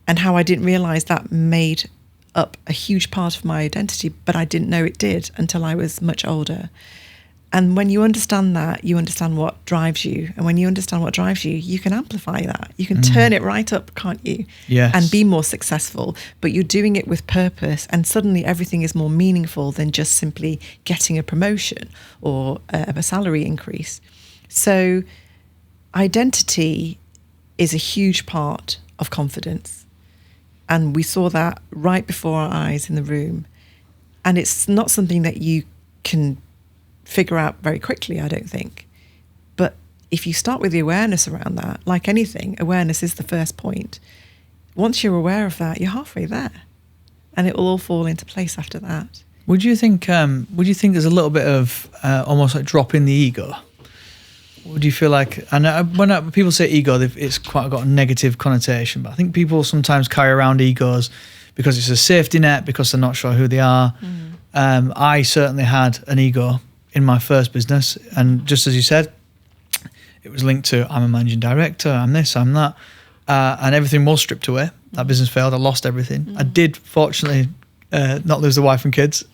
and how I didn't realise that made up a huge part of my identity, but I didn't know it did until I was much older. And when you understand that, you understand what drives you. And when you understand what drives you, you can amplify that. You can turn it right up, can't you? Yes. And be more successful. But you're doing it with purpose. And suddenly everything is more meaningful than just simply getting a promotion or a salary increase. So identity is a huge part of confidence. And we saw that right before our eyes in the room. And it's not something that you can figure out very quickly, I don't think. But if you start with the awareness around that, like anything, awareness is the first point. Once you're aware of that, you're halfway there. And it will all fall into place after that. Would you think there's a little bit of almost like dropping the ego? Would you feel like, and when people say ego, it's quite got a negative connotation, but I think people sometimes carry around egos because it's a safety net, because they're not sure who they are. I certainly had an ego in my first business, and just as you said, it was linked to, I'm a managing director, I'm this, I'm that, and everything was stripped away. That business failed, I lost everything. I did, fortunately, not lose the wife and kids.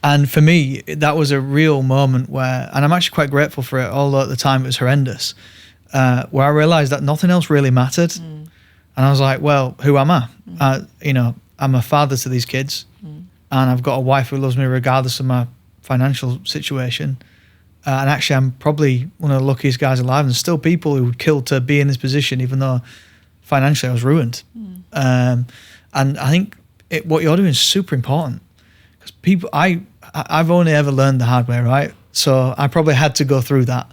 And for me, that was a real moment where, and I'm actually quite grateful for it, although at the time it was horrendous, where I realized that nothing else really mattered. And I was like, well, who am I? I'm a father to these kids, and I've got a wife who loves me regardless of my financial situation. And actually, I'm probably one of the luckiest guys alive, and there's still people who would kill to be in this position, even though financially I was ruined. And I think what you're doing is super important, because I've only ever learned the hard way, right? So I probably had to go through that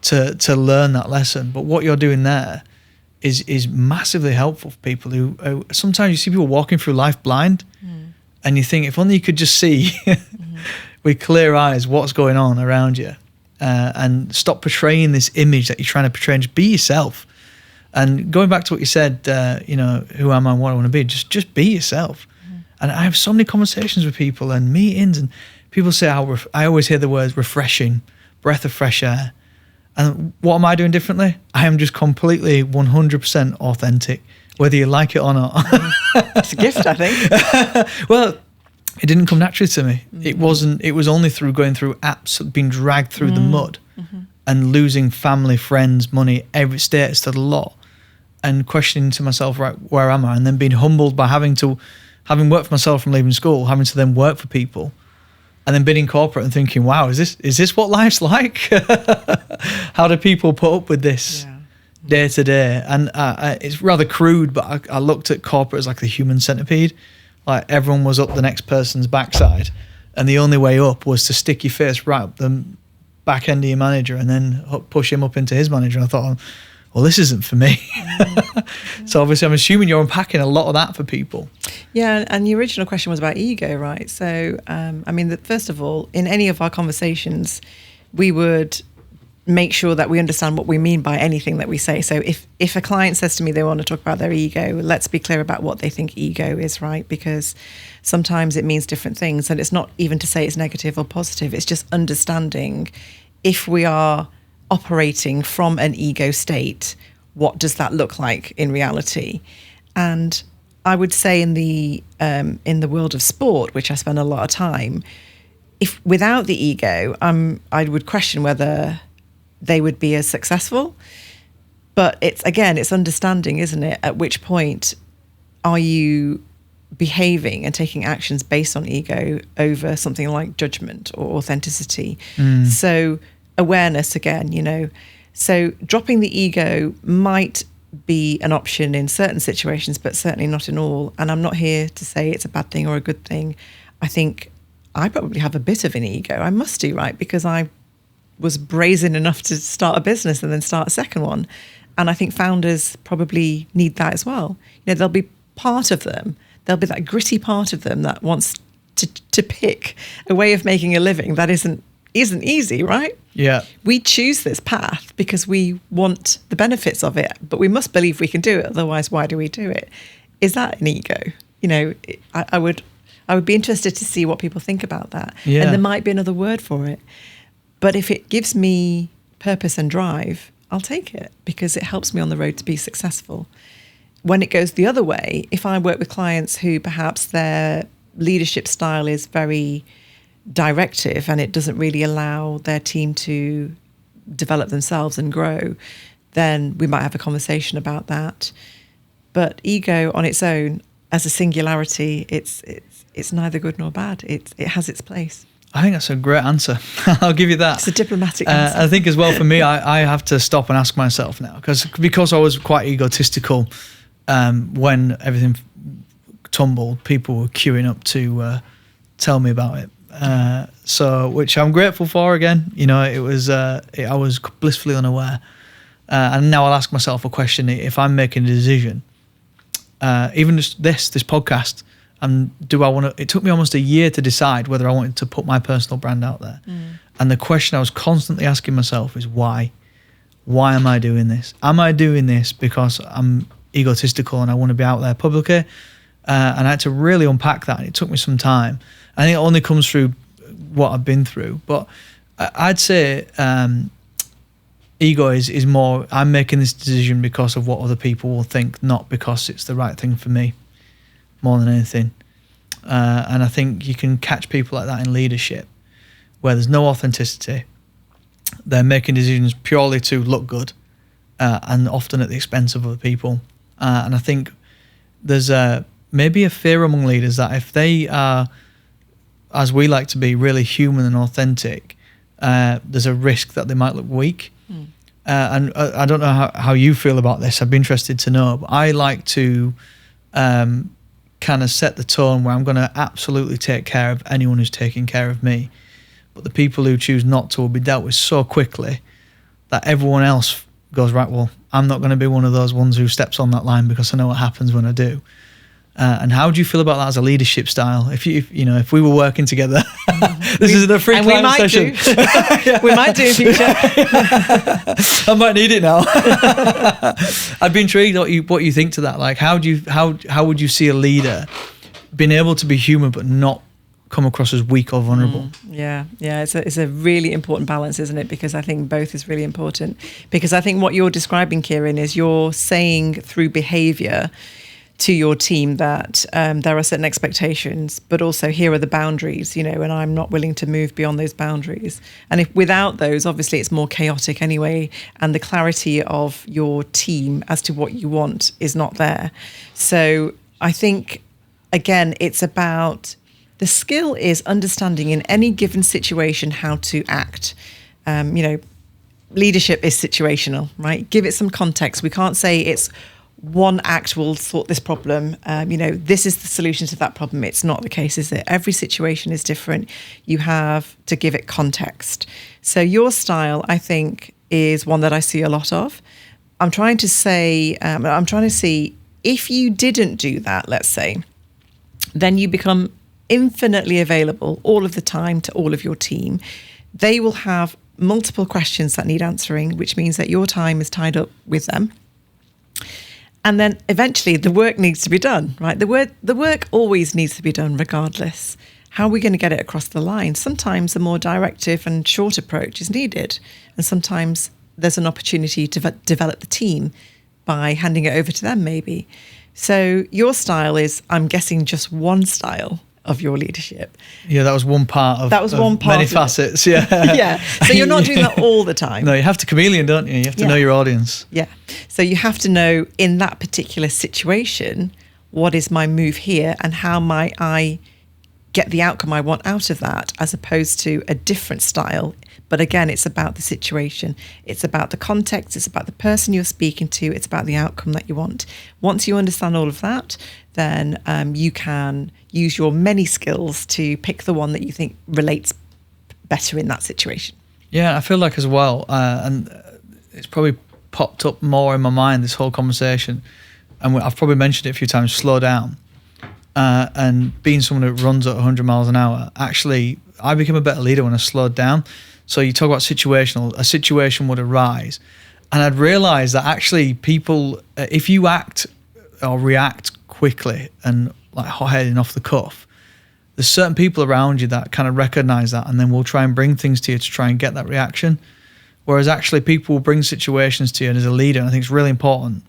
to learn that lesson. But what you're doing there is massively helpful for people who sometimes you see people walking through life blind, and you think, if only you could just see with clear eyes what's going on around you, and stop portraying this image that you're trying to portray, and just be yourself. And going back to what you said, who am I and what I want to be, just be yourself. And I have so many conversations with people and meetings, and people say, I always hear the words refreshing, breath of fresh air. And what am I doing differently? I am just completely 100% authentic, whether you like it or not. It's a gift, I think. Well, it didn't come naturally to me. It was only through going through being dragged through the mud and losing family, friends, money, every status to the law, and questioning to myself, right, where am I? And then being humbled by having worked for myself from leaving school, having to then work for people, and then being in corporate and thinking, wow, is this what life's like? How do people put up with this day to day. And it's rather crude, but I looked at corporate as like the human centipede. Like everyone was up the next person's backside, and the only way up was to stick your face right up the back end of your manager and then push him up into his manager. And I thought, well, this isn't for me. So obviously I'm assuming you're unpacking a lot of that for people. Yeah, and the original question was about ego, right? So, first of all, in any of our conversations, we would make sure that we understand what we mean by anything that we say. So if a client says to me they want to talk about their ego, let's be clear about what they think ego is, right? Because sometimes it means different things. And it's not even to say it's negative or positive. It's just understanding if we are operating from an ego state, what does that look like in reality? And I would say in the world of sport, which I spend a lot of time, if without the ego, I would question whether they would be as successful. But it's understanding, isn't it? At which point are you behaving and taking actions based on ego over something like judgment or authenticity? So awareness again, so dropping the ego might be an option in certain situations, but certainly not in all. And I'm not here to say it's a bad thing or a good thing. I think I probably have a bit of an ego. I must do, right? Because I was brazen enough to start a business and then start a second one. And I think founders probably need that as well. There'll be part of them, there'll be that gritty part of them that wants to pick a way of making a living that isn't easy, right? Yeah. We choose this path because we want the benefits of it, but we must believe we can do it. Otherwise, why do we do it? Is that an ego? I would be interested to see what people think about that. Yeah. And there might be another word for it. But if it gives me purpose and drive, I'll take it because it helps me on the road to be successful. When it goes the other way, if I work with clients who perhaps their leadership style is very directive and it doesn't really allow their team to develop themselves and grow, then we might have a conversation about that. But ego on its own, as a singularity, it's neither good nor bad. It has its place. I think that's a great answer. I'll give you that. It's a diplomatic answer. I think as well for me, I have to stop and ask myself now because I was quite egotistical when everything tumbled. People were queuing up to tell me about it. So which I'm grateful for again. It was I was blissfully unaware. And now I'll ask myself a question: if I'm making a decision, even just this podcast. Do I want to? It took me almost a year to decide whether I wanted to put my personal brand out there. And the question I was constantly asking myself is why? Why am I doing this? Am I doing this because I'm egotistical and I want to be out there publicly? And I had to really unpack that. And it took me some time. I think it only comes through what I've been through. But I'd say ego is more, I'm making this decision because of what other people will think, not because it's the right thing for me. More than anything. And I think you can catch people like that in leadership where there's no authenticity. They're making decisions purely to look good and often at the expense of other people. And I think there's maybe a fear among leaders that if they are, as we like to be, really human and authentic, there's a risk that they might look weak. And I don't know how you feel about this. I'd be interested to know. But I like to kind of set the tone where I'm going to absolutely take care of anyone who's taking care of me. But the people who choose not to will be dealt with so quickly that everyone else goes, right, well, I'm not going to be one of those ones who steps on that line because I know what happens when I do. And how do you feel about that as a leadership style? If we were working together, this is the free client session. We might do in future. I might need it now. I'd be intrigued what you think to that. Like, how would you see a leader being able to be human but not come across as weak or vulnerable? Yeah. It's a really important balance, isn't it? Because I think both is really important. Because I think what you're describing, Kieran, is you're saying through behaviour to your team that there are certain expectations, but also here are the boundaries, and I'm not willing to move beyond those boundaries. And if without those, obviously it's more chaotic anyway, and the clarity of your team as to what you want is not there. So I think, again, it's about the skill is understanding in any given situation how to act. leadership is situational, right? Give it some context. We can't say it's one act will sort this problem. This is the solution to that problem. It's not the case, is it? Every situation is different. You have to give it context. So your style, I think, is one that I see a lot of. I'm trying to see if you didn't do that, let's say, then you become infinitely available all of the time to all of your team. They will have multiple questions that need answering, which means that your time is tied up with them. And then eventually the work needs to be done, right? The work always needs to be done regardless. How are we going to get it across the line? Sometimes a more directive and short approach is needed. And sometimes there's an opportunity to develop the team by handing it over to them maybe. So your style is, I'm guessing, just one style of your leadership. Yeah, that was one part of many facets. Yeah. Yeah. So you're not doing that all the time. No, you have to chameleon, don't you? You have to know your audience. Yeah. So you have to know in that particular situation, what is my move here and how might I get the outcome I want out of that, as opposed to a different style. But again, it's about the situation. It's about the context. It's about the person you're speaking to. It's about the outcome that you want. Once you understand all of that, then you can use your many skills to pick the one that you think relates better in that situation. Yeah, I feel like as well, and it's probably popped up more in my mind, this whole conversation, and I've probably mentioned it a few times, slow down. And being someone who runs at 100 miles an hour, actually, I became a better leader when I slowed down. So you talk about situational, a situation would arise. And I'd realised that actually people, if you act or react quickly and like hot-headed off the cuff, there's certain people around you that kind of recognise that and then will try and bring things to you to try and get that reaction. Whereas actually people will bring situations to you, and as a leader, and I think it's really important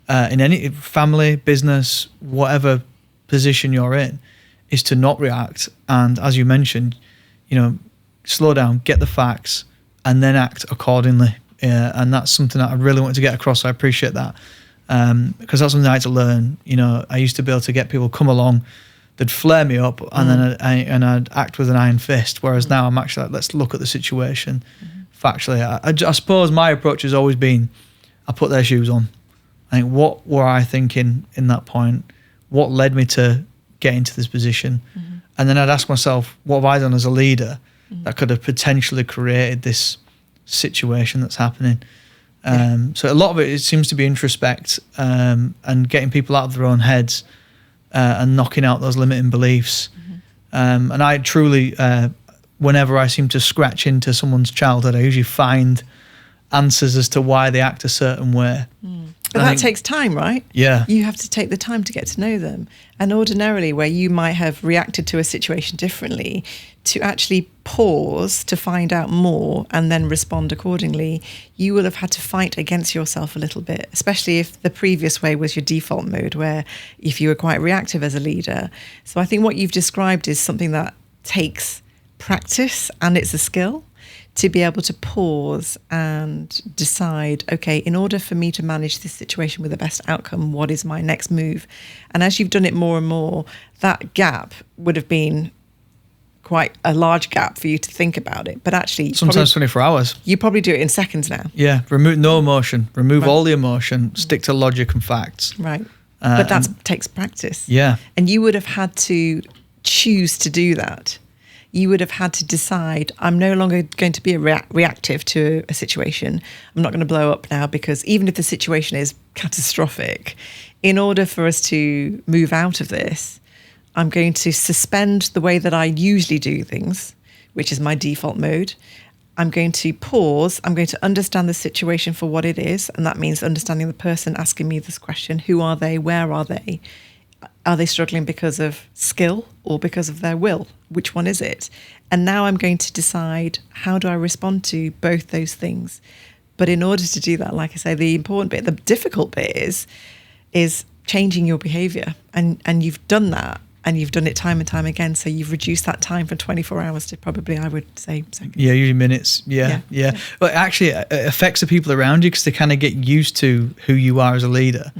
in any family, business, whatever position you're in, is to not react. And as you mentioned, slow down, get the facts, and then act accordingly. And that's something that I really want to get across. So I appreciate that. Because that's something I had to learn. I used to be able to get people come along, they'd flare me up, and then I'd act with an iron fist. Whereas now I'm actually like, let's look at the situation factually. I suppose my approach has always been, I put their shoes on. I think, what were I thinking in that point? What led me to get into this position? And then I'd ask myself, what have I done as a leader that could have potentially created this situation that's happening? So a lot of it seems to be introspect and getting people out of their own heads and knocking out those limiting beliefs. And I truly, whenever I seem to scratch into someone's childhood, I usually find answers as to why they act a certain way. But that takes time, right? Yeah. You have to take the time to get to know them. And ordinarily, where you might have reacted to a situation differently, to actually pause to find out more and then respond accordingly, you will have had to fight against yourself a little bit, especially if the previous way was your default mode, where if you were quite reactive as a leader. So I think what you've described is something that takes practice, and it's a skill to be able to pause and decide, okay, in order for me to manage this situation with the best outcome, what is my next move? And as you've done it more and more, that gap would have been quite a large gap for you to think about it. But actually, sometimes 24 hours. You probably do it in seconds now. Yeah, remove no emotion, remove all the emotion, stick to logic and facts. Right. But that takes practice. Yeah. And you would have had to choose to do that. You would have had to decide, I'm no longer going to be reactive to a situation. I'm not going to blow up now, because even if the situation is catastrophic, in order for us to move out of this, I'm going to suspend the way that I usually do things, which is my default mode. I'm going to pause. I'm going to understand the situation for what it is. And that means understanding the person asking me this question. Who are they? Where are they? Are they struggling because of skill or because of their will? Which one is it? And now I'm going to decide, how do I respond to both those things? But in order to do that, like I say, the important bit, the difficult bit is changing your behavior. And you've done that, and you've done it time and time again. So you've reduced that time from 24 hours to probably, I would say, seconds. Yeah, usually minutes. Yeah. But actually, it affects the people around you, because they kind of get used to who you are as a leader.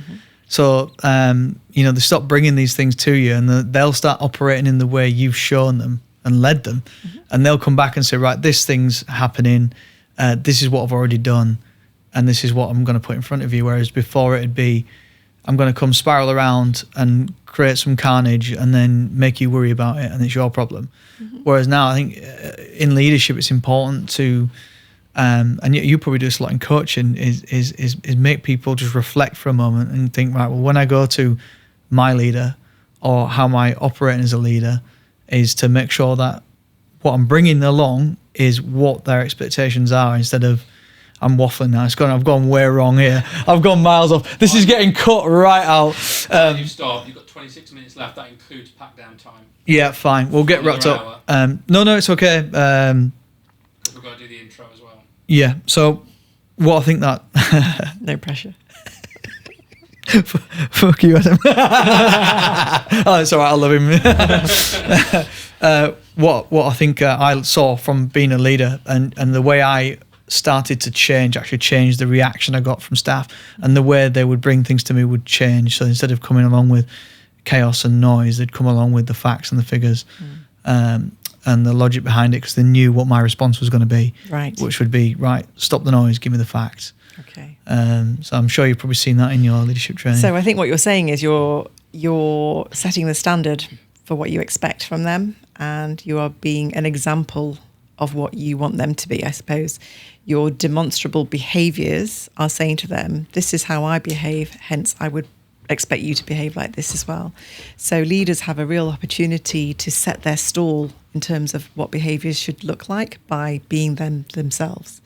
So, they stop bringing these things to you, and they'll start operating in the way you've shown them and led them. And they'll come back and say, right, this thing's happening. this is what I've already done, and this is what I'm going to put in front of you. Whereas before it'd be, I'm going to come spiral around and create some carnage and then make you worry about it, and it's your problem. Mm-hmm. Whereas now I think in leadership it's important to, and you probably do this a lot in coaching, is make people just reflect for a moment and think, right, well, when I go to my leader or how am I operating as a leader, is to make sure that what I'm bringing along is what their expectations are, instead of, I'm waffling now. I've gone way wrong here. I've gone miles off. This is getting cut right out. You've stopped. You've got 26 minutes left. That includes pack down time. Yeah, fine. We'll get wrapped up. No, it's okay. We've got to do the intro as well. Yeah. So, what I think that no pressure. Fuck you, Adam. Oh, it's all right. I love him. What I think I saw from being a leader, and the way I started to change the reaction I got from staff, and the way they would bring things to me would change. So instead of coming along with chaos and noise, they'd come along with the facts and the figures, and the logic behind it, because they knew what my response was going to be, right? Which would be, right, stop the noise, give me the facts. Okay. So I'm sure you've probably seen that in your leadership training. So I think what you're saying is you're setting the standard for what you expect from them, and you are being an example of what you want them to be, I suppose. Your demonstrable behaviours are saying to them, this is how I behave, hence I would expect you to behave like this as well. So leaders have a real opportunity to set their stall in terms of what behaviours should look like by being themselves.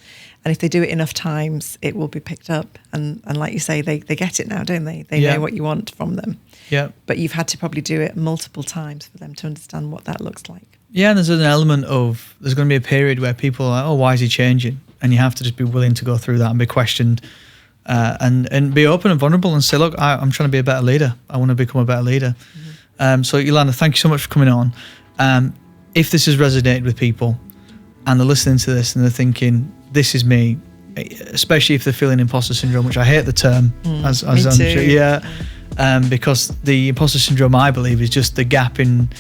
And if they do it enough times, it will be picked up. And like you say, they get it now, don't they? They know what you want from them. Yeah. But you've had to probably do it multiple times for them to understand what that looks like. Yeah, and there's an element of, there's going to be a period where people are like, oh, why is he changing? And you have to just be willing to go through that and be questioned, and be open and vulnerable and say, look, I'm trying to be a better leader. I want to become a better leader. Mm-hmm. So Yolanda, thank you so much for coming on. If this has resonated with people and they're listening to this and they're thinking, this is me, especially if they're feeling imposter syndrome, which I hate the term, as I'm sure, because the imposter syndrome, I believe, is just the gap in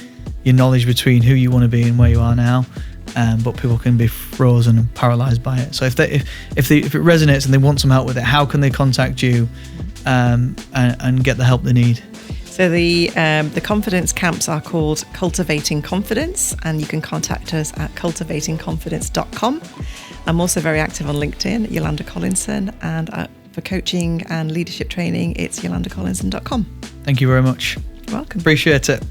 your knowledge between who you want to be and where you are now. But people can be frozen and paralyzed by it. So if it resonates and they want some help with it, how can they contact you and get the help they need? So the confidence camps are called Cultivating Confidence, and you can contact us at cultivatingconfidence.com. I'm also very active on LinkedIn, Yolanda Collinson, and for coaching and leadership training, it's yolandacollinson.com. Thank you very much. You're welcome. Appreciate it.